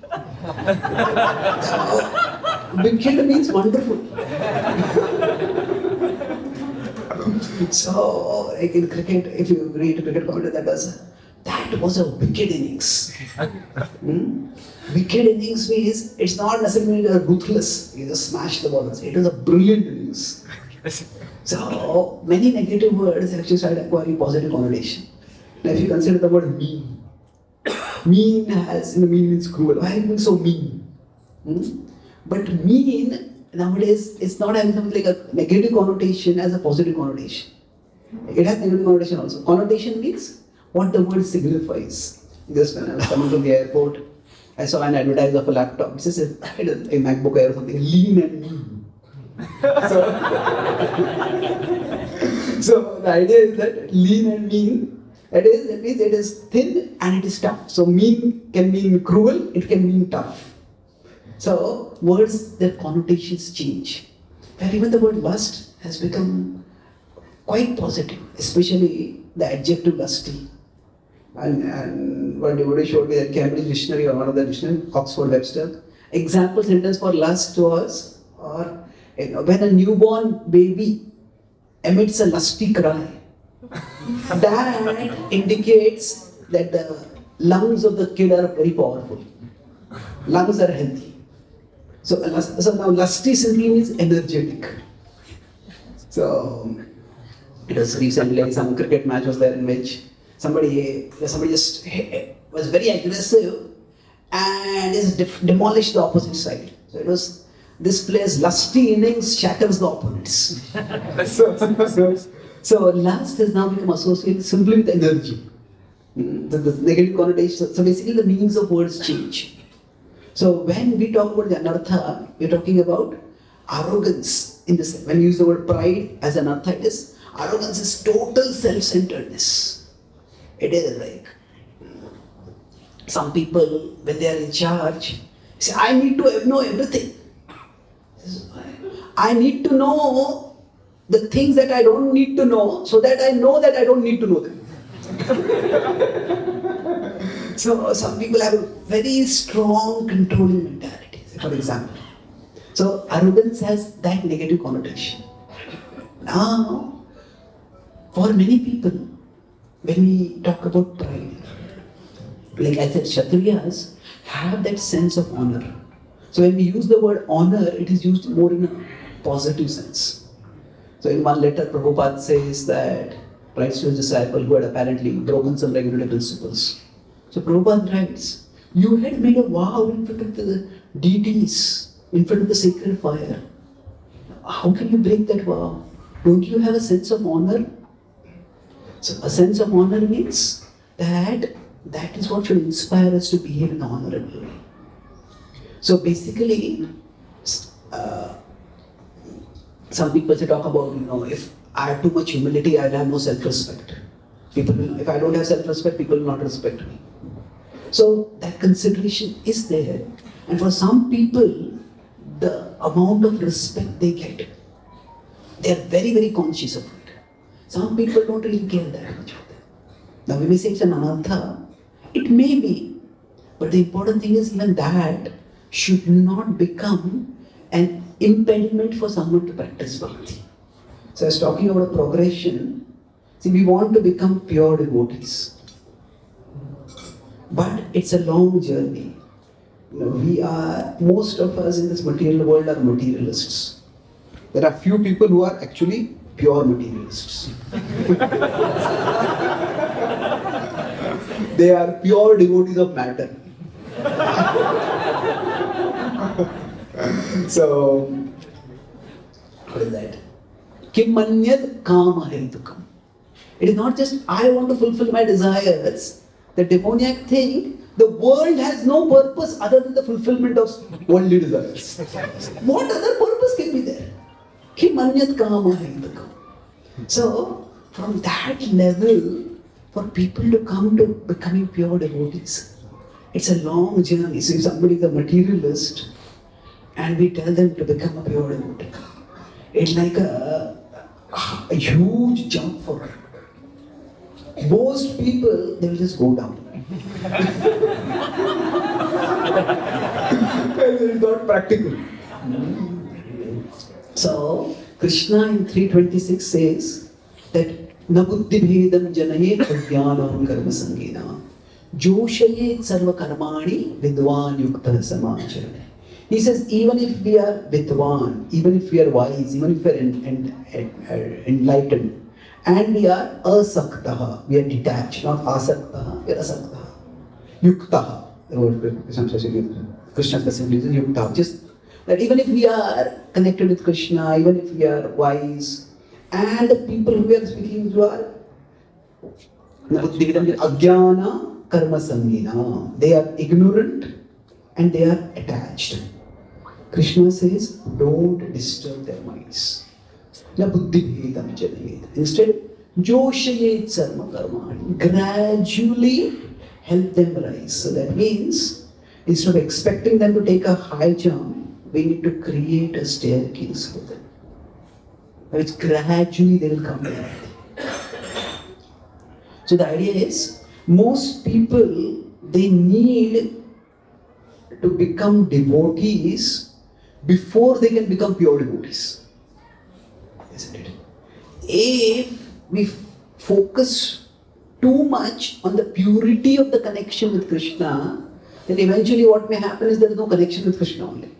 Speaker 1: Wicked means wonderful. So, like in cricket, if you read a cricket commentator, that was a wicked innings. Wicked innings means it's not necessarily ruthless. You just smash the ball. It was a brilliant innings. So many negative words actually started acquiring positive connotation. Now, if you consider the word mean, mean has mean means cruel. Why are you being so mean? But mean nowadays it's not having something like a negative connotation as a positive connotation. It has negative connotation also. Connotation means what the word signifies. Just when I was coming to the airport, I saw an advertisement of a laptop. It says a MacBook Air or something, lean and mean. So the idea is that lean and mean, that means it is thin and it is tough. So mean can mean cruel, it can mean tough. So words, their connotations change. And even the word lust has become quite positive, especially the adjective lusty. And one devotee showed me that Cambridge Dictionary or one of the dictionary, Oxford Webster, example sentence for lust was, or when a newborn baby emits a lusty cry. that indicates that the lungs of the kid are very powerful. Lungs are healthy. So now lusty simply means energetic. So it was recently some cricket match was there in which somebody just was very aggressive and just demolished the opposite side. So it was this player's lusty innings shatters the opponents. So lust has now become associated simply with energy. The negative connotation. So basically the meanings of words change. So when we talk about the anartha, we're talking about arrogance. When we use the word pride as anartha, it is arrogance is total self-centeredness. It is like some people, when they are in charge, say, I need to know everything. I need to know the things that I don't need to know so that I know that I don't need to know them. So some people have a very strong controlling mentality, for example. So arrogance has that negative connotation. Now, for many people, when we talk about pride, like I said, Kshatriyas have that sense of honor. So when we use the word honor, it is used more in a positive sense. So in one letter, Prabhupada says that, writes to his disciple who had apparently broken some regulative principles. So Prabhupada writes, you had made a vow in front of the deities, in front of the sacred fire. How can you break that vow? Don't you have a sense of honor? So a sense of honor means that is what should inspire us to behave in an honorable way. So basically, some people talk about, if I have too much humility, I will have no self-respect. If I don't have self-respect, people will not respect me. So that consideration is there. And for some people, the amount of respect they get, they are very, very conscious of it. Some people don't really care that much for them. Now we may say it's an anartha. It may be. But the important thing is even that should not become an impediment for someone to practice bhakti. So I was talking about a progression. See, we want to become pure devotees. But it's a long journey. Most of us in this material world are materialists. There are few people who are actually pure materialists. They are pure devotees of matter. So, what is that? Kim manyad kama hetukam. It is not just I want to fulfill my desires. The demoniac thing, the world has no purpose other than the fulfillment of worldly desires. What other purpose can be there? Kim manyad kama hetukam. So, from that level, for people to come to becoming pure devotees, it's a long journey. So if somebody is a materialist and we tell them to become a pure devotee, it's like a huge jump for her. Most people, they will just go down. It's not practical. So, Krishna in 326 says that Na buddhi bhedam janayet ajnanam karma sangena joshayet sarva karmani vidwan yukta samacharane. He says even if we are vidwan, even if we are wise, even if we are enlightened, and we are asaktaha, we are detached, not asaktaha, we are asaktaha. Yuktaha, the word Krishna specifically uses yuktaha, just that even if we are connected with Krishna, even if we are wise, and the people who are speaking to are ajnana karma sangena, they are ignorant and they are attached. Krishna says, don't disturb their minds. Na buddhi bhedam janayet. Instead, joshayet sarma karmani. Gradually help them rise. So that means, instead of expecting them to take a high jump, we need to create a staircase for them. Which gradually they will come down. So the idea is, most people, they need to become devotees before they can become pure devotees. Isn't it? If we focus too much on the purity of the connection with Krishna, then eventually what may happen is there is no connection with Krishna only.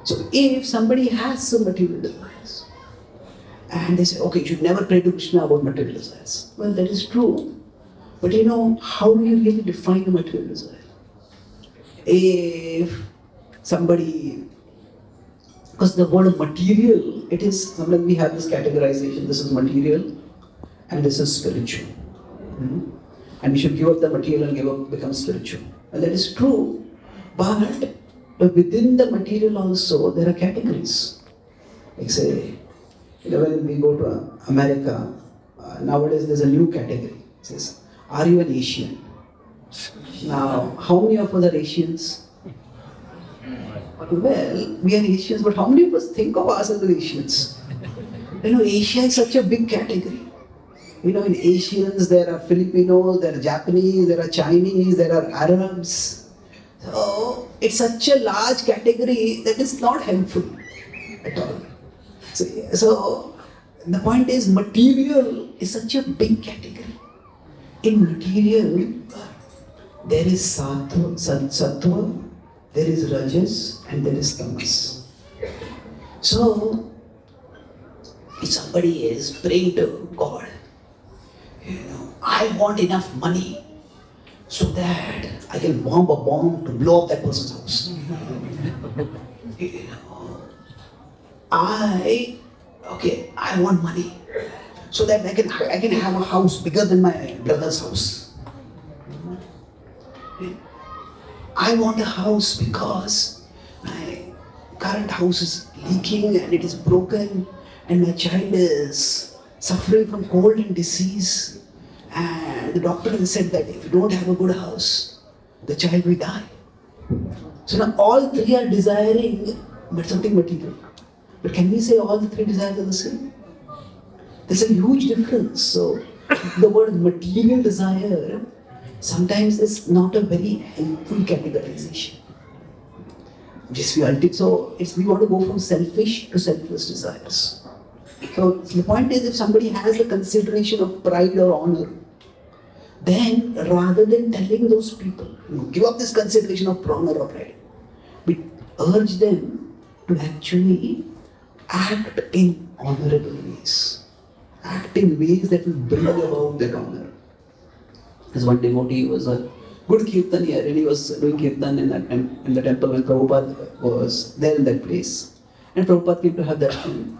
Speaker 1: So if somebody has some material desires, and they say, okay, you should never pray to Krishna about material desires. Well, that is true. But how do you really define a material desire? If somebody, because the word material, it is, sometimes we have this categorization, this is material and this is spiritual. And we should give up the material and become spiritual. And that is true, but within the material also there are categories. Like say, when we go to America, nowadays there's a new category. It says, are you an Asian? Now, how many of us are Asians? Well, we are Asians, but how many of us think of ourselves as Asians? Asia is such a big category. In Asians, there are Filipinos, there are Japanese, there are Chinese, there are Arabs. So, it's such a large category that is not helpful at all. So the point is, material is such a big category. In material, there is sattva, there is rajas, and there is tamas. So, if somebody is praying to God, I want enough money so that I can bomb a bomb to blow up that person's house. I want money so that I can have a house bigger than my brother's house. I want a house because my current house is leaking and it is broken and my child is suffering from cold and disease, and the doctor has said that if you don't have a good house, the child will die. So now all three are desiring something material. But can we say all the three desires are the same? There's a huge difference. So the word material desire sometimes is not a very helpful categorization. So we want to go from selfish to selfless desires. So the point is, if somebody has the consideration of pride or honor, then rather than telling those people, give up this consideration of honor or pride, we urge them to actually act in honorable ways. Act in ways that will bring about that honor. As one devotee was a good kirtanier, and he was doing kirtan in the temple when Prabhupada was there in that place. And Prabhupada came to have darshan.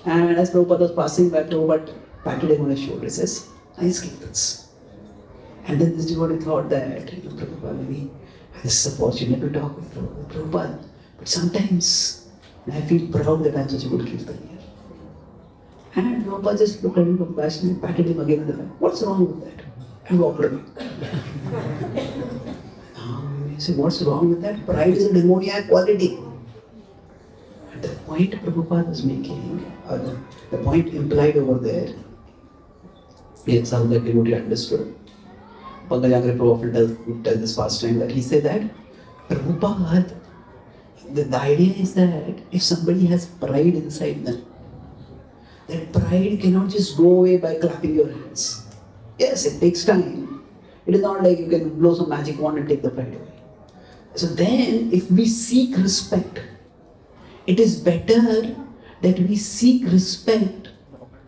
Speaker 1: And as Prabhupada was passing by, Prabhupada patted him on his shoulder and says, nice kirtans. And then this devotee thought that, Prabhupada, maybe this is a opportunity to talk with Prabhupada. But sometimes I feel proud that I am such a good kirtanier. And Prabhupada just looked at him compassionately, patted him again on the back. What's wrong with that? And walked away. He said, what's wrong with that? Pride is a demoniac quality. And the point Prabhupada was making, the point implied over there, it's how that devotee understood. Pankajangre Prabhupada would tell this pastime that he said that Prabhupada, the idea is that if somebody has pride inside them, that pride cannot just go away by clapping your hands. Yes, it takes time. It is not like you can blow some magic wand and take the pride away. So then, if we seek respect, it is better that we seek respect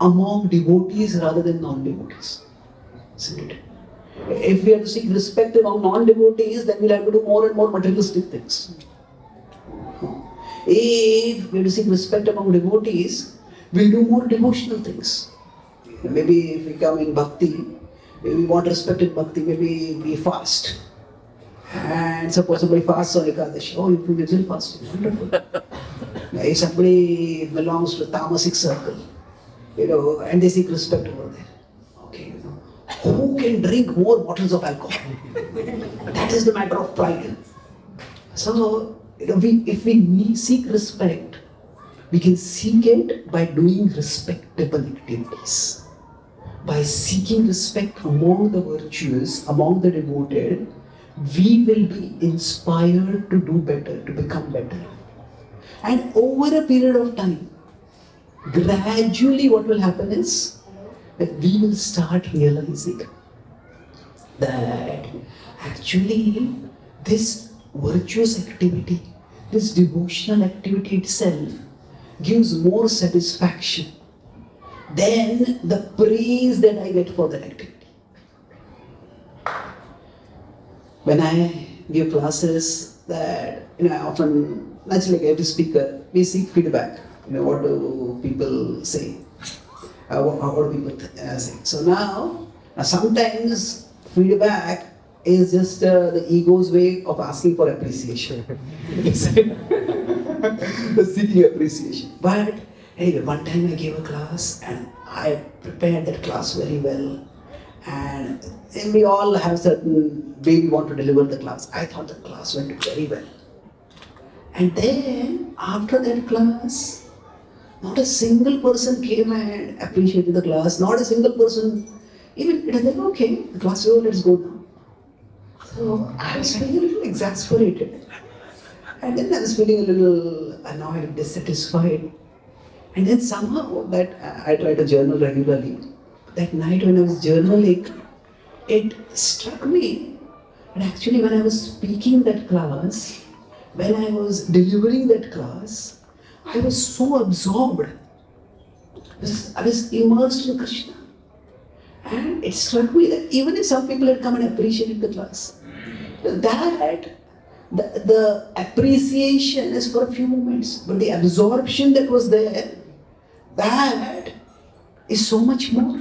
Speaker 1: among devotees rather than non-devotees. Isn't it? If we have to seek respect among non-devotees, then we'll have to do more and more materialistic things. If we have to seek respect among devotees, we'll do more devotional things. Maybe if we come in bhakti, we want respect in bhakti, maybe we fast. And suppose somebody fasts on Ekadashi, oh, you're still fasting, wonderful. If somebody belongs to the tamasic circle, and they seek respect over there, okay, who can drink more bottles of alcohol? That is the matter of pride. So, if we seek respect, we can seek it by doing respectable activities. By seeking respect among the virtuous, among the devoted, we will be inspired to do better, to become better. And over a period of time, gradually what will happen is, that we will start realizing that actually this virtuous activity, this devotional activity itself gives more satisfaction than the praise that I get for that activity. When I give classes, that I often, naturally like every speaker, we seek feedback. What do people say? What do people say? So now sometimes feedback is just the ego's way of asking for appreciation. Seeking appreciation. But anyway, one time I gave a class and I prepared that class very well. And we all have certain way we want to deliver the class. I thought the class went very well. And then after that class, not a single person came and appreciated the class. Not a single person, even it was like, okay, the class is over, let's go now. So I was feeling a little exasperated. And then I was feeling a little annoyed, dissatisfied. And then somehow that I try to journal regularly. That night when I was journaling, it struck me that actually when I was speaking that class, when I was delivering that class, I was so absorbed. I was immersed in Krishna. And it struck me that even if some people had come and appreciated the class, that the appreciation is for a few moments, but the absorption that was there, that is so much more.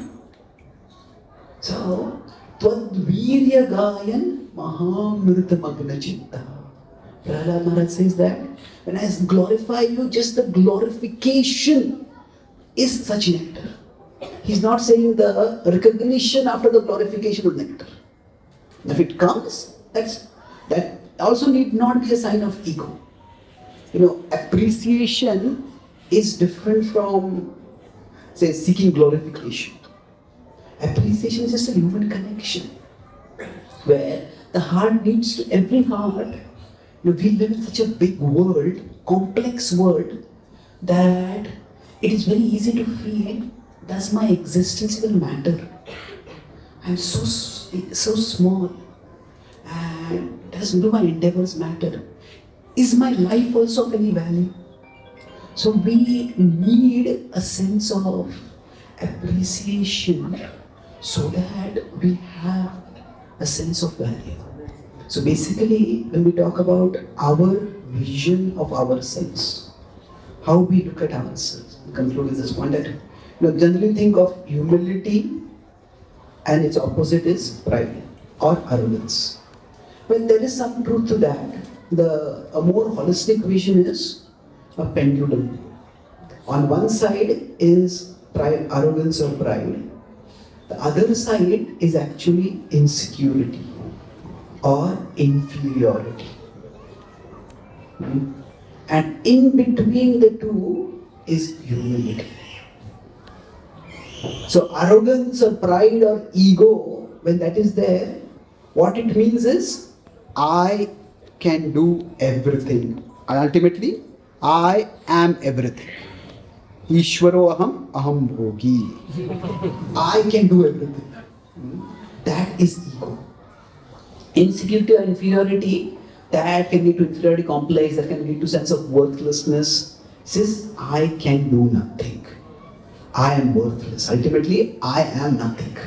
Speaker 1: So, Tvad-virya gayan mahamrita magna chitta. Prahlad Maharaj says that when I glorify you, just the glorification is such nectar. He's not saying the recognition after the glorification of nectar. If it comes, that also need not be a sign of ego. Appreciation is different from, say, seeking glorification. Appreciation is just a human connection where the heart needs to, every heart, we live in such a big world, complex world, that it is very easy to feel, does my existence even matter? I'm so small, and do my endeavors matter? Is my life also of any value? So we need a sense of appreciation so that we have a sense of value. So basically, when we talk about our vision of ourselves, how we look at ourselves, we conclude with this point that generally think of humility and its opposite is pride or arrogance. Well, there is some truth to that. A more holistic vision is a pendulum. On one side is pride, arrogance or pride. The other side is actually insecurity or inferiority. And in between the two is humility. So arrogance or pride or ego, when that is there, what it means is, I can do everything. And ultimately, I am everything. Ishwaro aham, aham bhogi. I can do everything. That is ego. Insecurity or inferiority, that can lead to inferiority complex, that can lead to sense of worthlessness. It says, I can do nothing. I am worthless. Ultimately, I am nothing.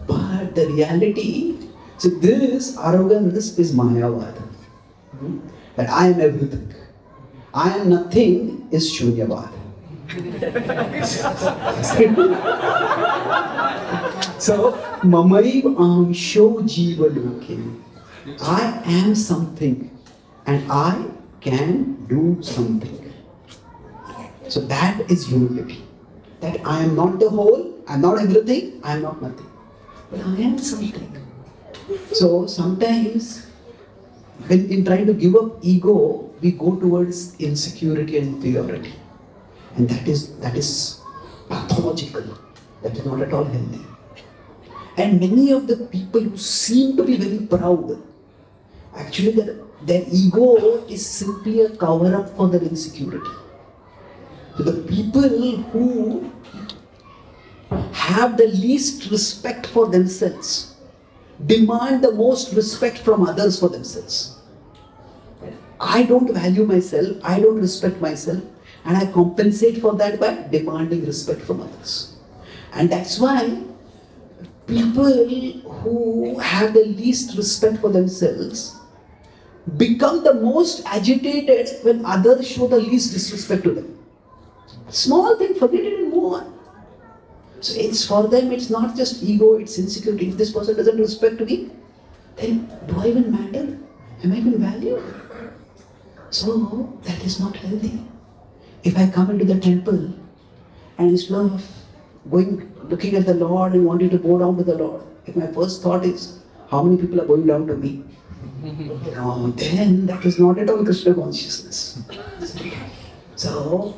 Speaker 1: But the reality, so this arrogance is Mayavad. That I am everything. I am nothing is Shunyavad. So, Mamaiv Amsho Jiva Loke. I am something and I can do something. So that is humility. That I am not the whole, I am not everything, I am not nothing. But I am something. So sometimes, when in trying to give up ego, we go towards insecurity and inferiority. And that is pathological. That is not at all healthy. And many of the people who seem to be very proud, actually their ego is simply a cover-up for their insecurity. So the people who have the least respect for themselves, demand the most respect from others for themselves. I don't value myself, I don't respect myself, and I compensate for that by demanding respect from others. And that's why people who have the least respect for themselves become the most agitated when others show the least disrespect to them. Small thing, forget it and move on. So it's for them, it's not just ego, it's insecurity. If this person doesn't respect me, then do I even matter? Am I even valued? So that is not healthy. If I come into the temple and instead of looking at the Lord and wanting to bow down to the Lord, if my first thought is, how many people are going down to me? Then that is not at all Krishna consciousness. So,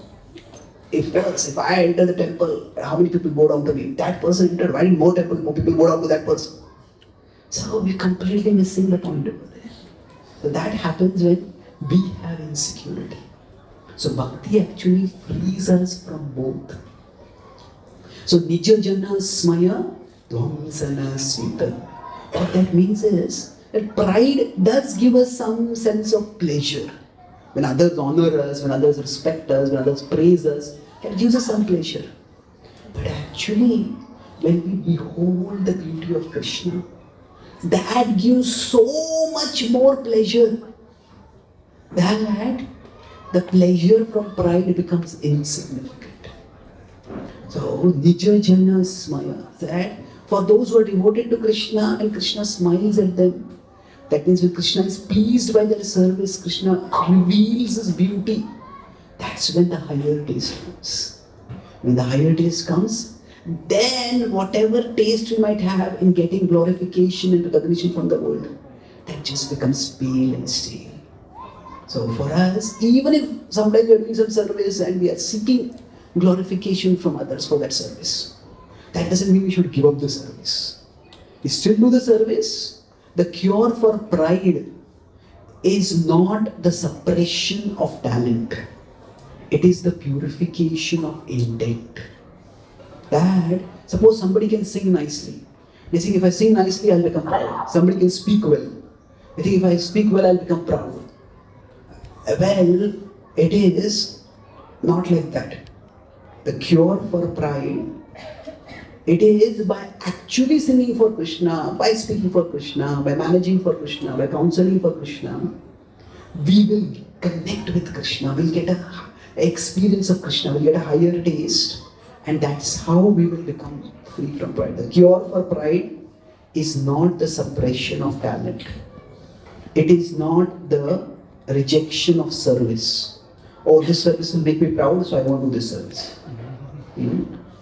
Speaker 1: if I enter the temple, how many people bow down to me? That person entered, why didn't more people bow down to that person? So we're completely missing the point over there. So that happens when we have insecurity. So bhakti actually frees us from both. So nija jana smaya dvamsana smita. What that means is that pride does give us some sense of pleasure. When others honor us, when others respect us, when others praise us, it gives us some pleasure. But actually, when we behold the beauty of Krishna, that gives so much more pleasure that the pleasure from pride becomes insignificant. So, nija jana smaya, that for those who are devoted to Krishna and Krishna smiles at them, that means when Krishna is pleased by their service, Krishna reveals his beauty. That's when the higher taste comes. When the higher taste comes, then whatever taste we might have in getting glorification and recognition from the world, that just becomes pale and stale. So for us, even if sometimes we are doing some service and we are seeking glorification from others for that service, that doesn't mean we should give up the service. We still do the service. The cure for pride is not the suppression of talent. It is the purification of intent. That, suppose somebody can sing nicely. They think if I sing nicely, I'll become proud. Somebody can speak well. They think if I speak well, I'll become proud. Well, it is not like that. The cure for pride, it is by actually singing for Krishna, by speaking for Krishna, by managing for Krishna, by counseling for Krishna, we will connect with Krishna, we'll get an experience of Krishna, we'll get a higher taste, and that's how we will become free from pride. The cure for pride is not the suppression of talent. It is not the rejection of service. Oh, this service will make me proud, so I won't do this service.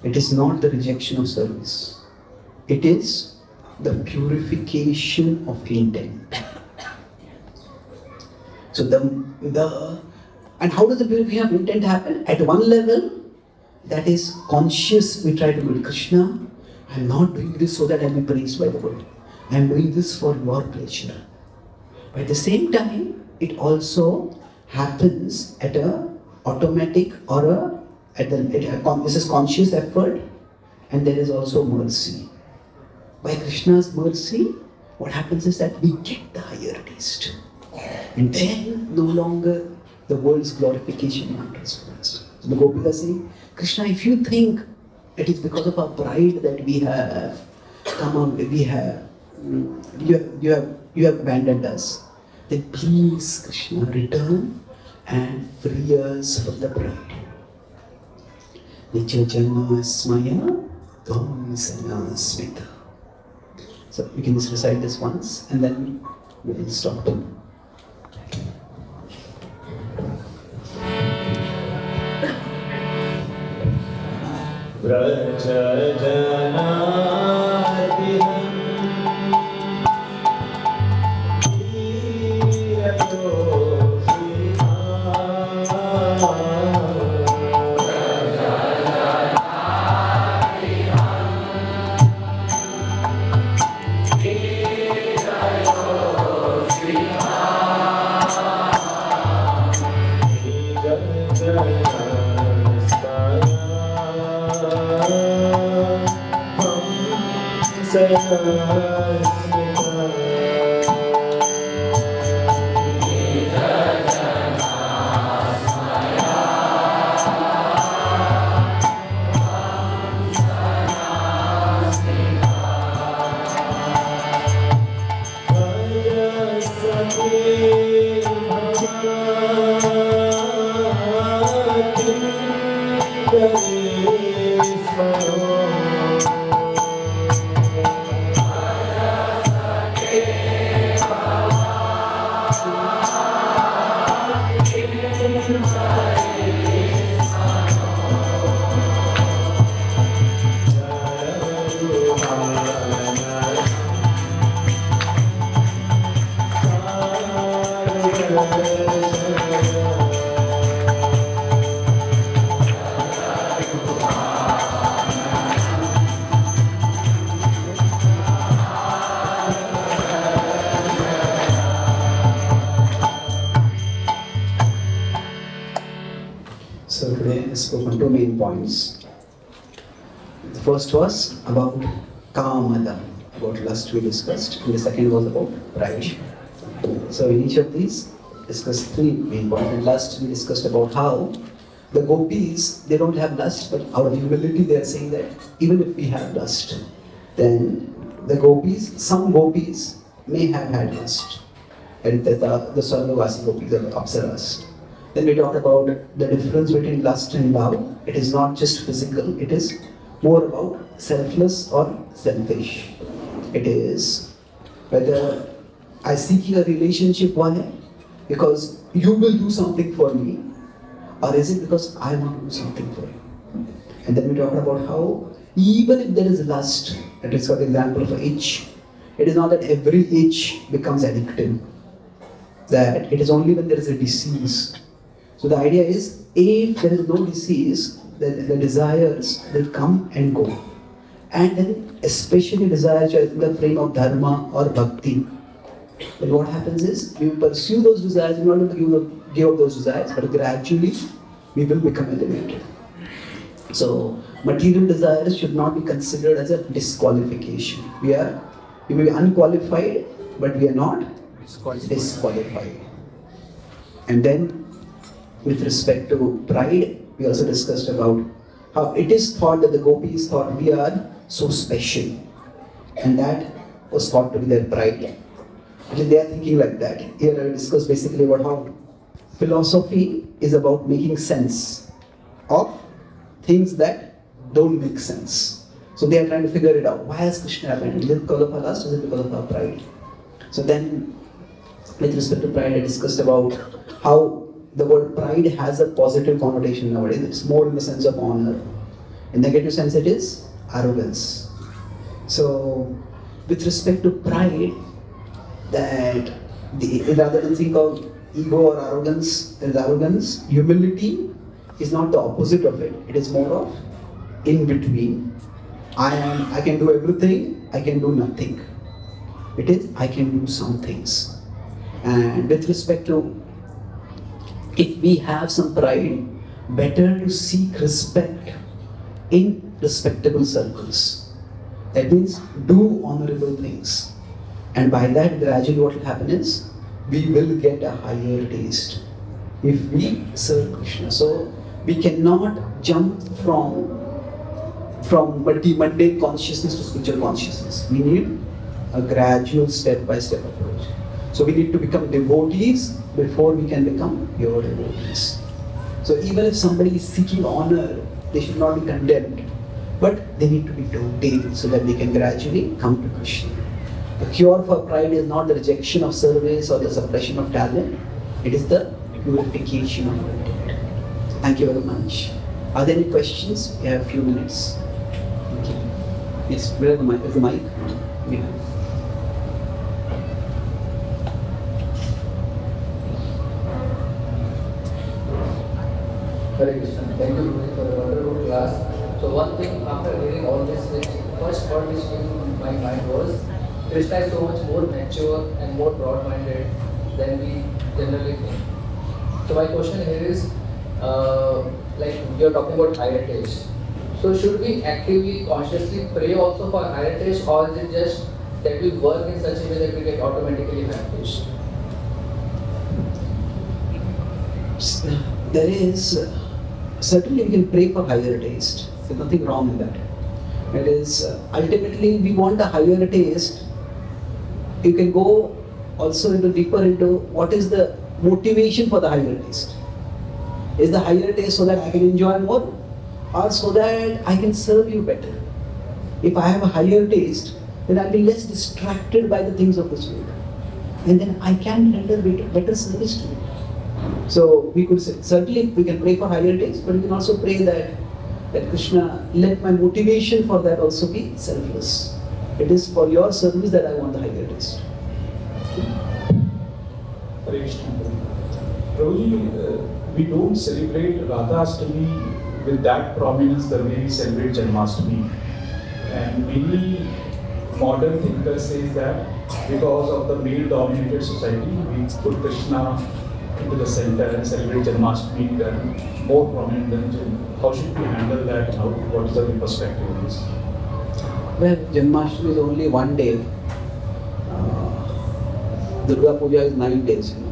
Speaker 1: It is not the rejection of service. It is the purification of intent. So and how does the purification of intent happen? At one level, that is conscious, we try to do it. Krishna, I am not doing this so that I will be praised by the world. I am doing this for your pleasure. But at the same time, it also happens at a automatic or this is conscious effort, and there is also mercy. By Krishna's mercy, what happens is that we get the higher taste. And then no longer the world's glorification matters for us. So the Gopika say, Krishna, if you think it is because of our pride that we have come on, you have abandoned us, then please, Krishna, return and free us from the pride. Nija jana smaya dvamsana smita. So we can just recite this once and then we will stop.
Speaker 2: Braja janardinam Jaya
Speaker 1: So today I spoke on two main points. The first was about Kamada, about lust we discussed, and the second was about pride. So in each of these, discussed three main points. In lust we discussed about how the gopis, they don't have lust, but out of humility they are saying that even if we have lust, then the gopis, some gopis may have had lust. And the Sarvavasi gopis or the Apsaras. Then we talked about the difference between lust and love. It is not just physical, it is more about selfless or selfish. It is whether I seek a relationship, why? Because you will do something for me, or is it because I want to do something for you? And then we talked about how even if there is lust, that is for the example of itch, it is not that every itch becomes addictive. That it is only when there is a disease. So the idea is, if there is no disease, then the desires will come and go. And then especially desires which are in the frame of dharma or bhakti. Then what happens is, we will pursue those desires, we will not give up those desires, but gradually we will become elevated. So material desires should not be considered as a disqualification. We may be unqualified, but we are not disqualified. And then with respect to pride, we also discussed about how it is thought that the gopis thought we are so special, and that was thought to be their pride. They are thinking like that. Here I discussed basically about how philosophy is about making sense of things that don't make sense. So they are trying to figure it out. Why has Krishna happened? Is it because of our lust? Is it because of our pride? So then, with respect to pride, I discussed about how the word pride has a positive connotation nowadays. It's more in the sense of honor. In negative sense, it is arrogance. So, with respect to pride, that rather than think of ego or arrogance, there is arrogance. Humility is not the opposite of it. It is more of in between. I can do everything, I can do nothing. It is, I can do some things. And with respect to, if we have some pride, better to seek respect in respectable circles. That means do honorable things. And by that, gradually what will happen is, we will get a higher taste if we serve Krishna. So we cannot jump from mundane consciousness to spiritual consciousness. We need a gradual step-by-step approach. So we need to become devotees before we can become pure devotees. So even if somebody is seeking honor, they should not be condemned, but they need to be dotated so that they can gradually come to Krishna. The cure for pride is not the rejection of service or the suppression of talent, it is the purification of it. Thank you very much. Are there any questions? We have a few minutes. Thank you. Yes, where is the mic? Is the mic? Yeah.
Speaker 3: Hare Krishna. Thank you Guru for the wonderful class. So one thing after hearing all this, which first word which came to my mind was, Krishna is so much more mature and more broad-minded than we generally think. So my question here is, like we are talking about higher taste. So should we actively, consciously pray also for higher taste, or is it just that we work in such a way that we get automatically higher taste?
Speaker 1: There is certainly we can pray for higher taste. There's nothing wrong in that. It is ultimately we want a higher taste. You can go also into deeper into what is the motivation for the higher taste. Is the higher taste so that I can enjoy more, or so that I can serve you better? If I have a higher taste, then I'll be less distracted by the things of this world, and then I can render better service to you. So we could say, certainly we can pray for higher taste, but we can also pray that Krishna, let my motivation for that also be selfless. It is for your service that I want the higher taste.
Speaker 4: Hare Krishna. Prabhuji, we don't celebrate Radha Ashtami with that prominence the way we celebrate Janmashtami. And many modern thinkers say that because of the male-dominated society, we put Krishna into the center and celebrate Janmashtami then more prominent than Janmashtami. How should we handle that? What is the perspective on this?
Speaker 1: Well, Janmashtami is only one day. Durga Puja is 9 days, you know.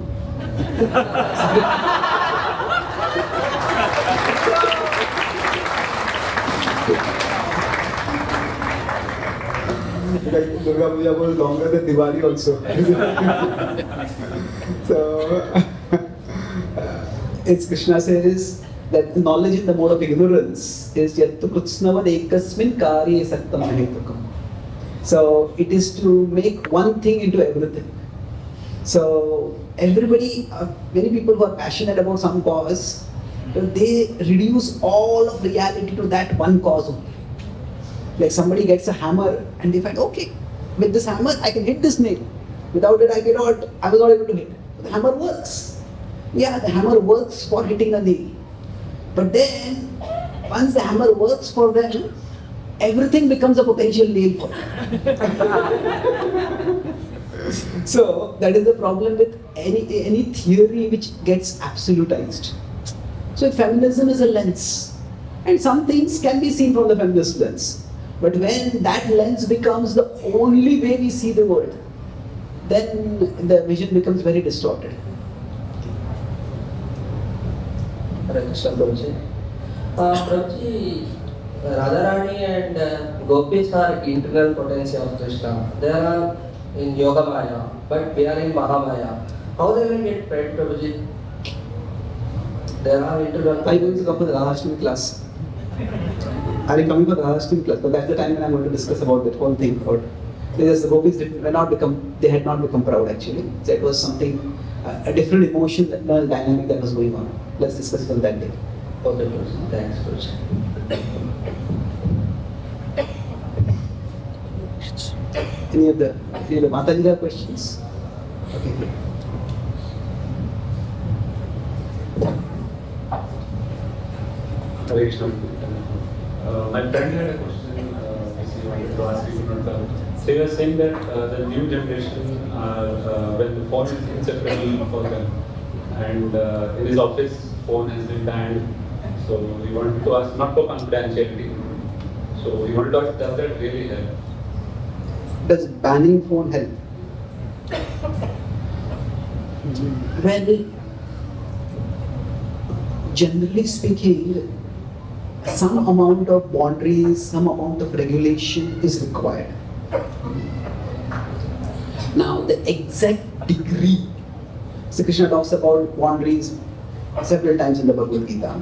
Speaker 5: Like Durga Puja was longer than Diwali also. So,
Speaker 1: it's Krishna says that the knowledge in the mode of ignorance is yattu kutsnavan ekasmin karye saktam hetukam. So it is to make one thing into everything. So everybody, many people who are passionate about some cause, they reduce all of reality to that one cause only. Like somebody gets a hammer and they find, okay, with this hammer I can hit this nail. Without it I was not able to hit. The hammer works. Yeah, the hammer works for hitting a nail. But then, once the hammer works for them, everything becomes a potential nail for them. So, that is the problem with any theory which gets absolutized. So, feminism is a lens. And some things can be seen from the feminist lens. But when that lens becomes the only way we see the world, then the vision becomes very distorted.
Speaker 3: Hare Krishna, Prabhuji. Prabhuji, Radharani and Gopis are internal potency of Krishna. They are in Yoga Maya, but we are in Mahamaya. How they will get fed, Prabhuji? There are internal
Speaker 1: Are you going to come for the Radhashtami class? Are you coming for the Radhashtami class? But that's the time when I'm going to discuss about that whole thing. Because the Gopis they had not become proud actually. So it was something, a different emotional dynamic that was going on. Let's discuss it on that day.
Speaker 3: Okay, Prabhuji. Thanks, Prabhuji.
Speaker 1: Any of the Mataji have questions? Okay.
Speaker 4: Hare Krishna. My friend had a question which he wanted to ask you. So you were saying that the new generation are when the phone is inseparable for them, and in his office phone has been banned. So we wanted to ask, not for confidentiality. So we wanted to ask, does that really help?
Speaker 1: Does banning phone help? Well, generally speaking, some amount of boundaries, some amount of regulation is required. Now, the exact degree, so Krishna talks about boundaries several times in the Bhagavad Gita.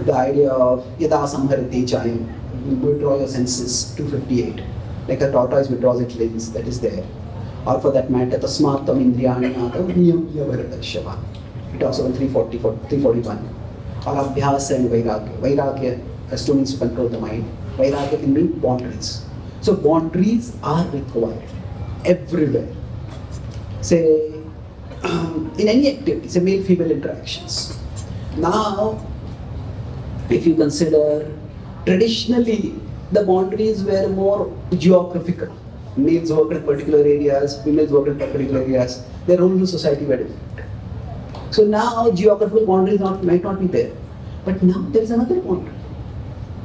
Speaker 1: The idea of yada samharite chayam, you withdraw your senses, 258. Like a tortoise withdraws its limbs, that is there. Or for that matter, tasmatam indriyani nata niyamya varadakshava. It talks about 341. Or abhyasa and vairagya. Vairagya has two means to control the mind. Vairagya can mean boundaries. So boundaries are required everywhere. Say, in any activity, say male-female interactions. Now, if you consider, traditionally, the boundaries were more geographical. Males worked in particular areas, females worked in particular areas. Their roles in society were different. So now geographical boundaries might not be there. But now there is another boundary.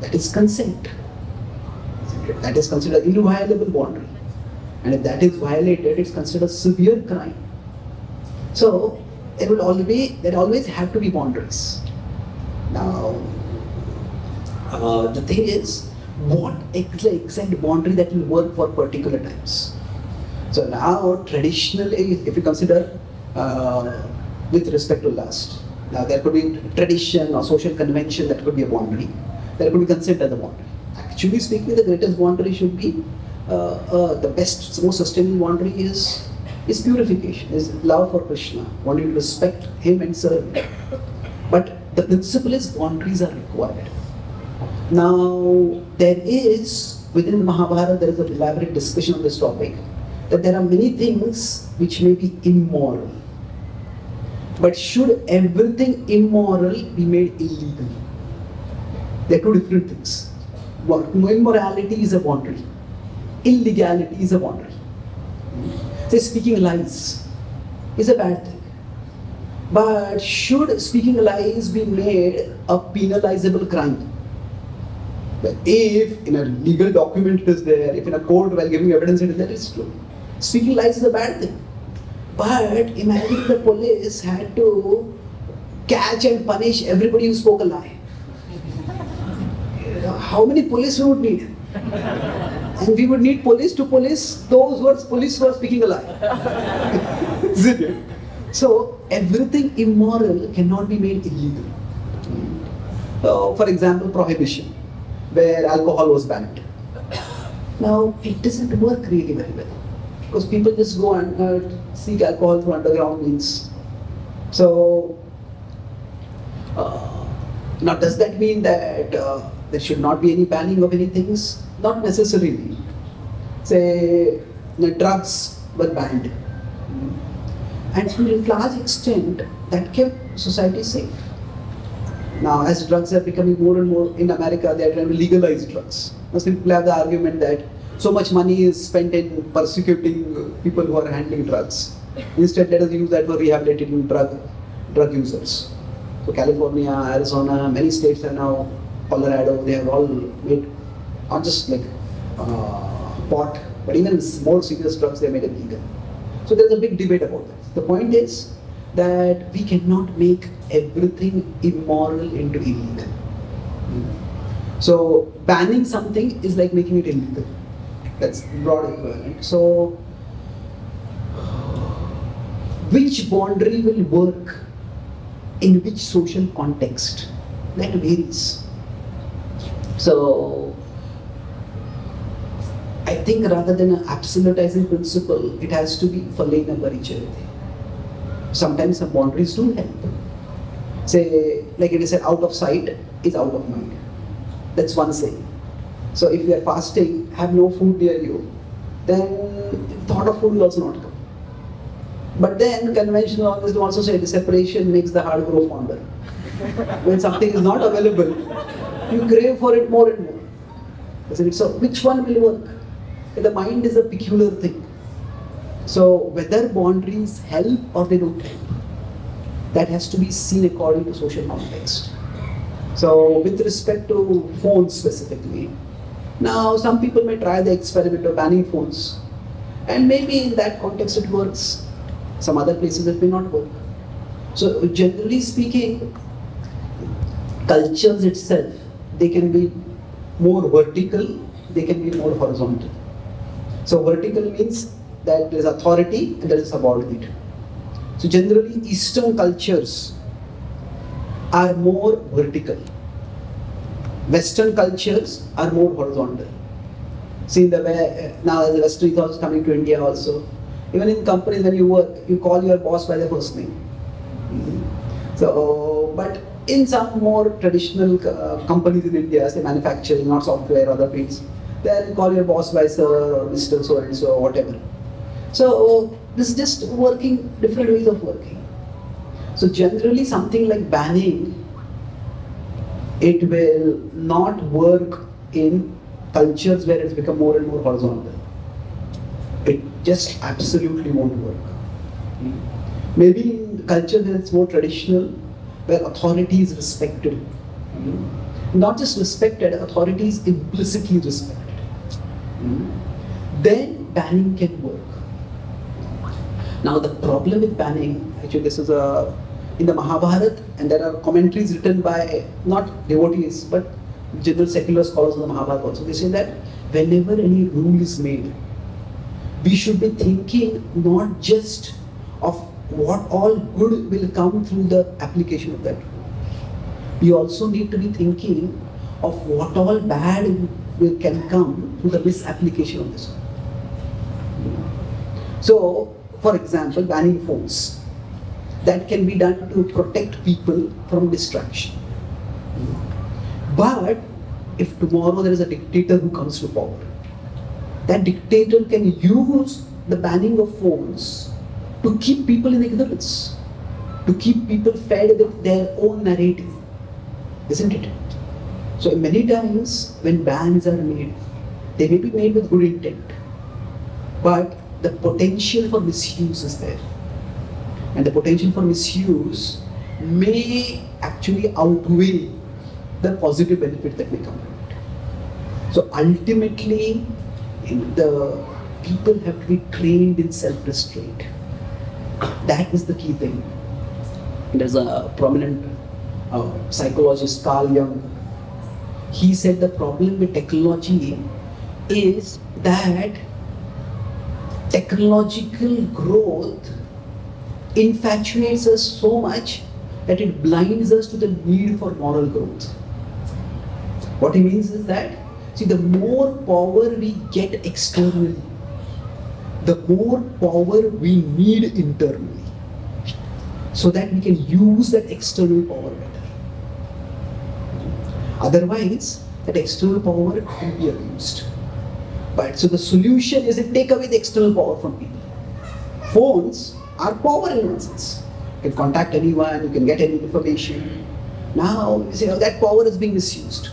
Speaker 1: that is consent. That is considered inviolable boundary. And if that is violated, it's considered a severe crime. So there always have to be boundaries. Now, the thing is, what exact boundary that will work for particular times? So now, traditionally, if you consider with respect to lust, now there could be tradition or social convention that could be a boundary. There could be consent as a boundary. Actually speaking, the greatest boundary should be the best, most sustainable boundary is purification, is love for Krishna, wanting to respect him and serve him. But the principle is boundaries are required. Now, there is, within Mahabharata, there is an elaborate discussion on this topic, that there are many things which may be immoral. But should everything immoral be made illegal? They are two different things. Immorality is a boundary. Illegality is a boundary. Say speaking lies is a bad thing. But should speaking lies be made a penalizable crime? But if in a legal document it is there, if in a court while giving evidence it is there, it's true. Speaking lies is a bad thing. But imagine the police had to catch and punish everybody who spoke a lie. How many police we would need? And we would need police to police those who are speaking a lie. Isn't it? So everything immoral cannot be made illegal. For example, prohibition, where alcohol was banned. Now it doesn't work really very well, because people just go and seek alcohol through underground means. So now does that mean that there should not be any banning of any things? Not necessarily. Say drugs were banned, and to a large extent that kept society safe. Now as drugs are becoming more and more in America, they are trying to legalize drugs. Now people have the argument that so much money is spent in persecuting people who are handling drugs. Instead, let us use that for rehabilitating drug users. So California, Arizona, many states are now, Colorado, they have all made, not just like pot, but even more serious drugs they made it legal. So there's a big debate about that. The point is that we cannot make everything immoral into illegal. So banning something is like making it illegal. That's broad equivalent. So which boundary will work in which social context? That varies. So I think rather than an absolutizing principle, it has to be falena paricharite. Sometimes some boundaries do help. Say, like it is said, out of sight is out of mind. That's one saying. So if you are fasting, have no food near you, then the thought of food will also not come. But then conventional wisdom also say the separation makes the heart grow fonder. When something is not available, you crave for it more and more. So which one will work? The mind is a peculiar thing. So whether boundaries help or they don't help, that has to be seen according to social context. So with respect to phones specifically, now some people may try the experiment of banning phones, and maybe in that context it works. Some other places it may not work. So generally speaking, cultures itself, they can be more vertical, they can be more horizontal. So vertical means that there is authority and there is subordinate. So generally Eastern cultures are more vertical. Western cultures are more horizontal. See the way now the Western ethos is coming to India also. Even in companies when you work, you call your boss by their first name. So, but in some more traditional companies in India, say manufacturing, not software, other fields, then call your boss by sir or Mr. so and so, whatever. So this is just working, different ways of working. So generally something like banning, it will not work in cultures where it's become more and more horizontal. It just absolutely won't work. Maybe in culture where it's more traditional, where authority is respected. not just respected, authority is implicitly respected, then banning can work. Now the problem with banning, actually this is in the Mahabharata, and there are commentaries written by not devotees but general secular scholars of the Mahabharata also. They say that whenever any rule is made, we should be thinking not just of what all good will come through the application of that rule. We also need to be thinking of what all bad can come through the misapplication of this rule. So, for example, banning phones. That can be done to protect people from distraction. But if tomorrow there is a dictator who comes to power, that dictator can use the banning of phones to keep people in ignorance, to keep people fed with their own narrative, isn't it? So many times when bans are made, they may be made with good intent, but the potential for misuse is there. And the potential for misuse may actually outweigh the positive benefit that may come from it. So ultimately, the people have to be trained in self-restraint. That is the key thing. There's a prominent psychologist, Carl Jung. He said the problem with technology is that technological growth infatuates us so much that it blinds us to the need for moral growth. What he means is that, see, the more power we get externally, the more power we need internally, so that we can use that external power better. Otherwise, that external power will be abused. But so the solution is to take away the external power from people. Phones are power in one sense. You can contact anyone, you can get any information. Now, you know, that power is being misused.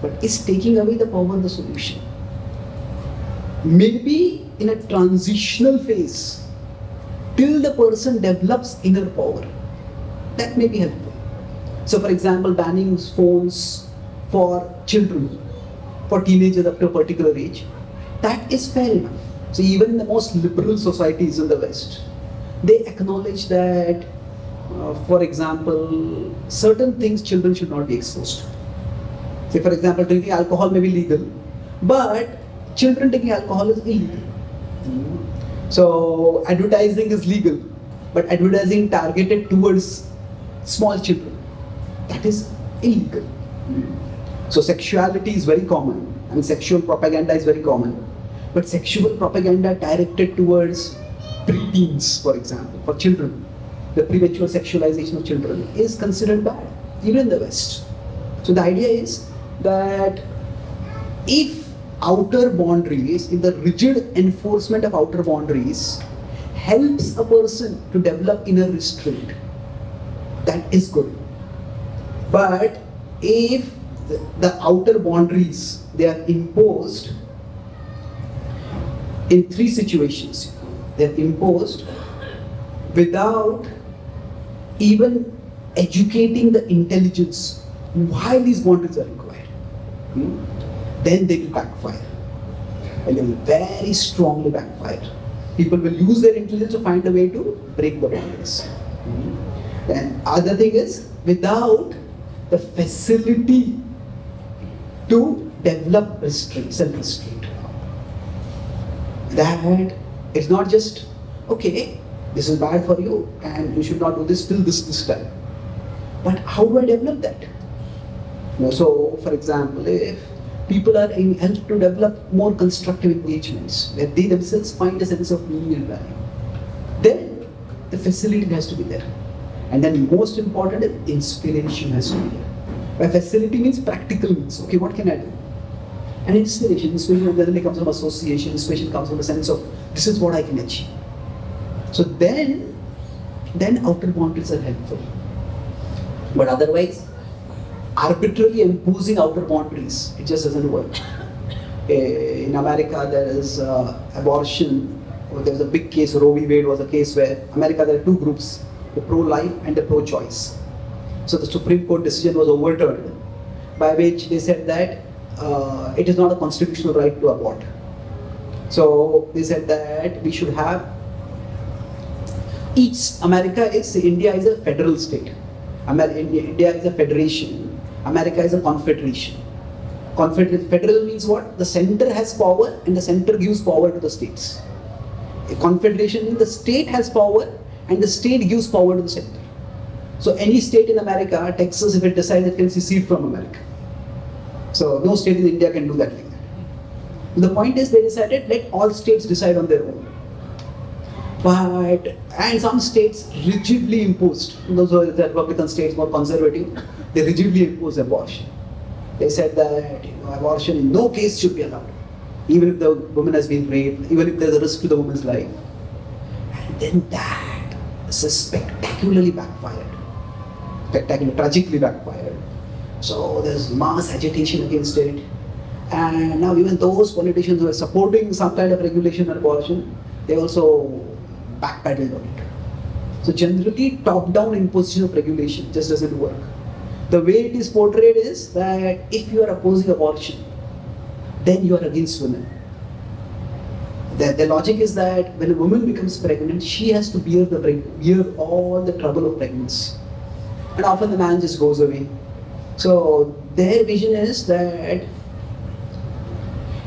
Speaker 1: But is taking away the power the solution? Maybe in a transitional phase, till the person develops inner power, that may be helpful. So for example, banning phones for children, for teenagers up to a particular age, that is fair enough. So even in the most liberal societies in the West, they acknowledge that, for example, certain things children should not be exposed to. Say for example, drinking alcohol may be legal, but children taking alcohol is illegal. So advertising is legal, but advertising targeted towards small children, that is illegal. So sexuality is very common. I mean, sexual propaganda is very common, but sexual propaganda directed towards preteens, for example, for children, the premature sexualization of children is considered bad, even in the West. So the idea is that if outer boundaries, if the rigid enforcement of outer boundaries helps a person to develop inner restraint, that is good. But if the outer boundaries, they are imposed in three situations. They are imposed without even educating the intelligence why these boundaries are required. Then they will backfire. And they will very strongly backfire. People will use their intelligence to find a way to break the boundaries. And other thing is, without the facility to develop restraint, self-restraint. That it's not just, okay, this is bad for you and you should not do this till this time. But how do I develop that? So, for example, if people are helped to develop more constructive engagements, where they themselves find a sense of meaning and value, then the facility has to be there. And then most important is inspiration has to be there. By facility means practical means. Okay, what can I do? And inspiration generally comes from association, inspiration comes from a sense of this is what I can achieve. So then outer boundaries are helpful. But otherwise, arbitrarily imposing outer boundaries, it just doesn't work. In America, there is abortion. There was a big case, Roe v. Wade was a case where America, there are two groups, the pro-life and the pro-choice. So the Supreme Court decision was overturned by which they said that it is not a constitutional right to abort. So they said that we should have India is a federal state. India is a federation. America is a confederation. Federal means what? The center has power and the center gives power to the states. A confederation means the state has power and the state gives power to the center. So any state in America, Texas, if it decides, it can secede from America. So no state in India can do that like that. The point is, they decided let all states decide on their own. And some states rigidly imposed, those are the Republican states, more conservative, they rigidly imposed abortion. They said that abortion in no case should be allowed, even if the woman has been raped, even if there's a risk to the woman's life. And then that spectacularly backfired. Tragically backfired. So there's mass agitation against it. And now even those politicians who are supporting some kind of regulation on abortion, they also backpedaled on it. So generally, top-down imposition of regulation just doesn't work. The way it is portrayed is that if you are opposing abortion, then you are against women. The logic is that when a woman becomes pregnant, she has to bear all the trouble of pregnancy. And often the man just goes away. So their vision is that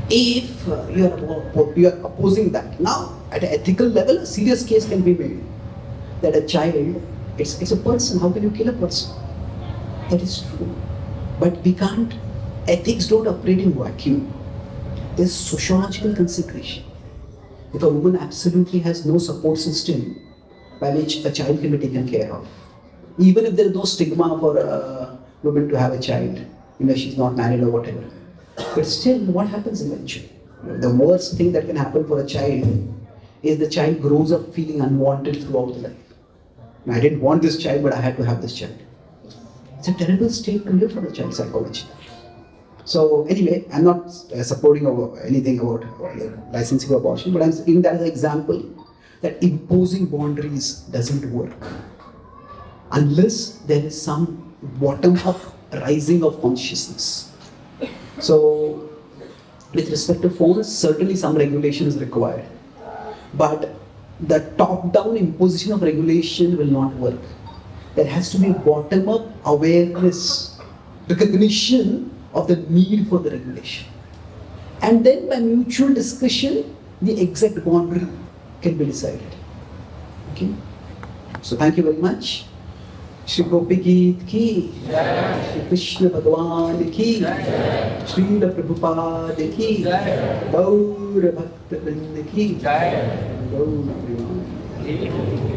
Speaker 1: if you are opposing that, now at an ethical level, a serious case can be made that a child, it's a person, how can you kill a person? That is true. But we can't, ethics don't operate in vacuum. There's sociological consideration. If a woman absolutely has no support system by which a child can be taken care of, even if there is no stigma for a woman to have a child, she's not married or whatever, but still, what happens eventually? The worst thing that can happen for a child is the child grows up feeling unwanted throughout the life. I didn't want this child, but I had to have this child. It's a terrible state to live for the child psychology. So anyway, I'm not supporting anything about licensing of abortion, but I'm giving that as an example that imposing boundaries doesn't work unless there is some bottom-up rising of consciousness. So with respect to phones, certainly some regulation is required, but the top-down imposition of regulation will not work. There has to be a bottom-up awareness, recognition of the need for the regulation. And then by mutual discussion, the exact boundary can be decided. Okay? So thank you very much. Shri Gopi Geet ki, Shri Krishna Bhagwan ki, Srila Prabhupada ki, Gaur Bhakta Vrinda ki, Gaur Prabhupada ki.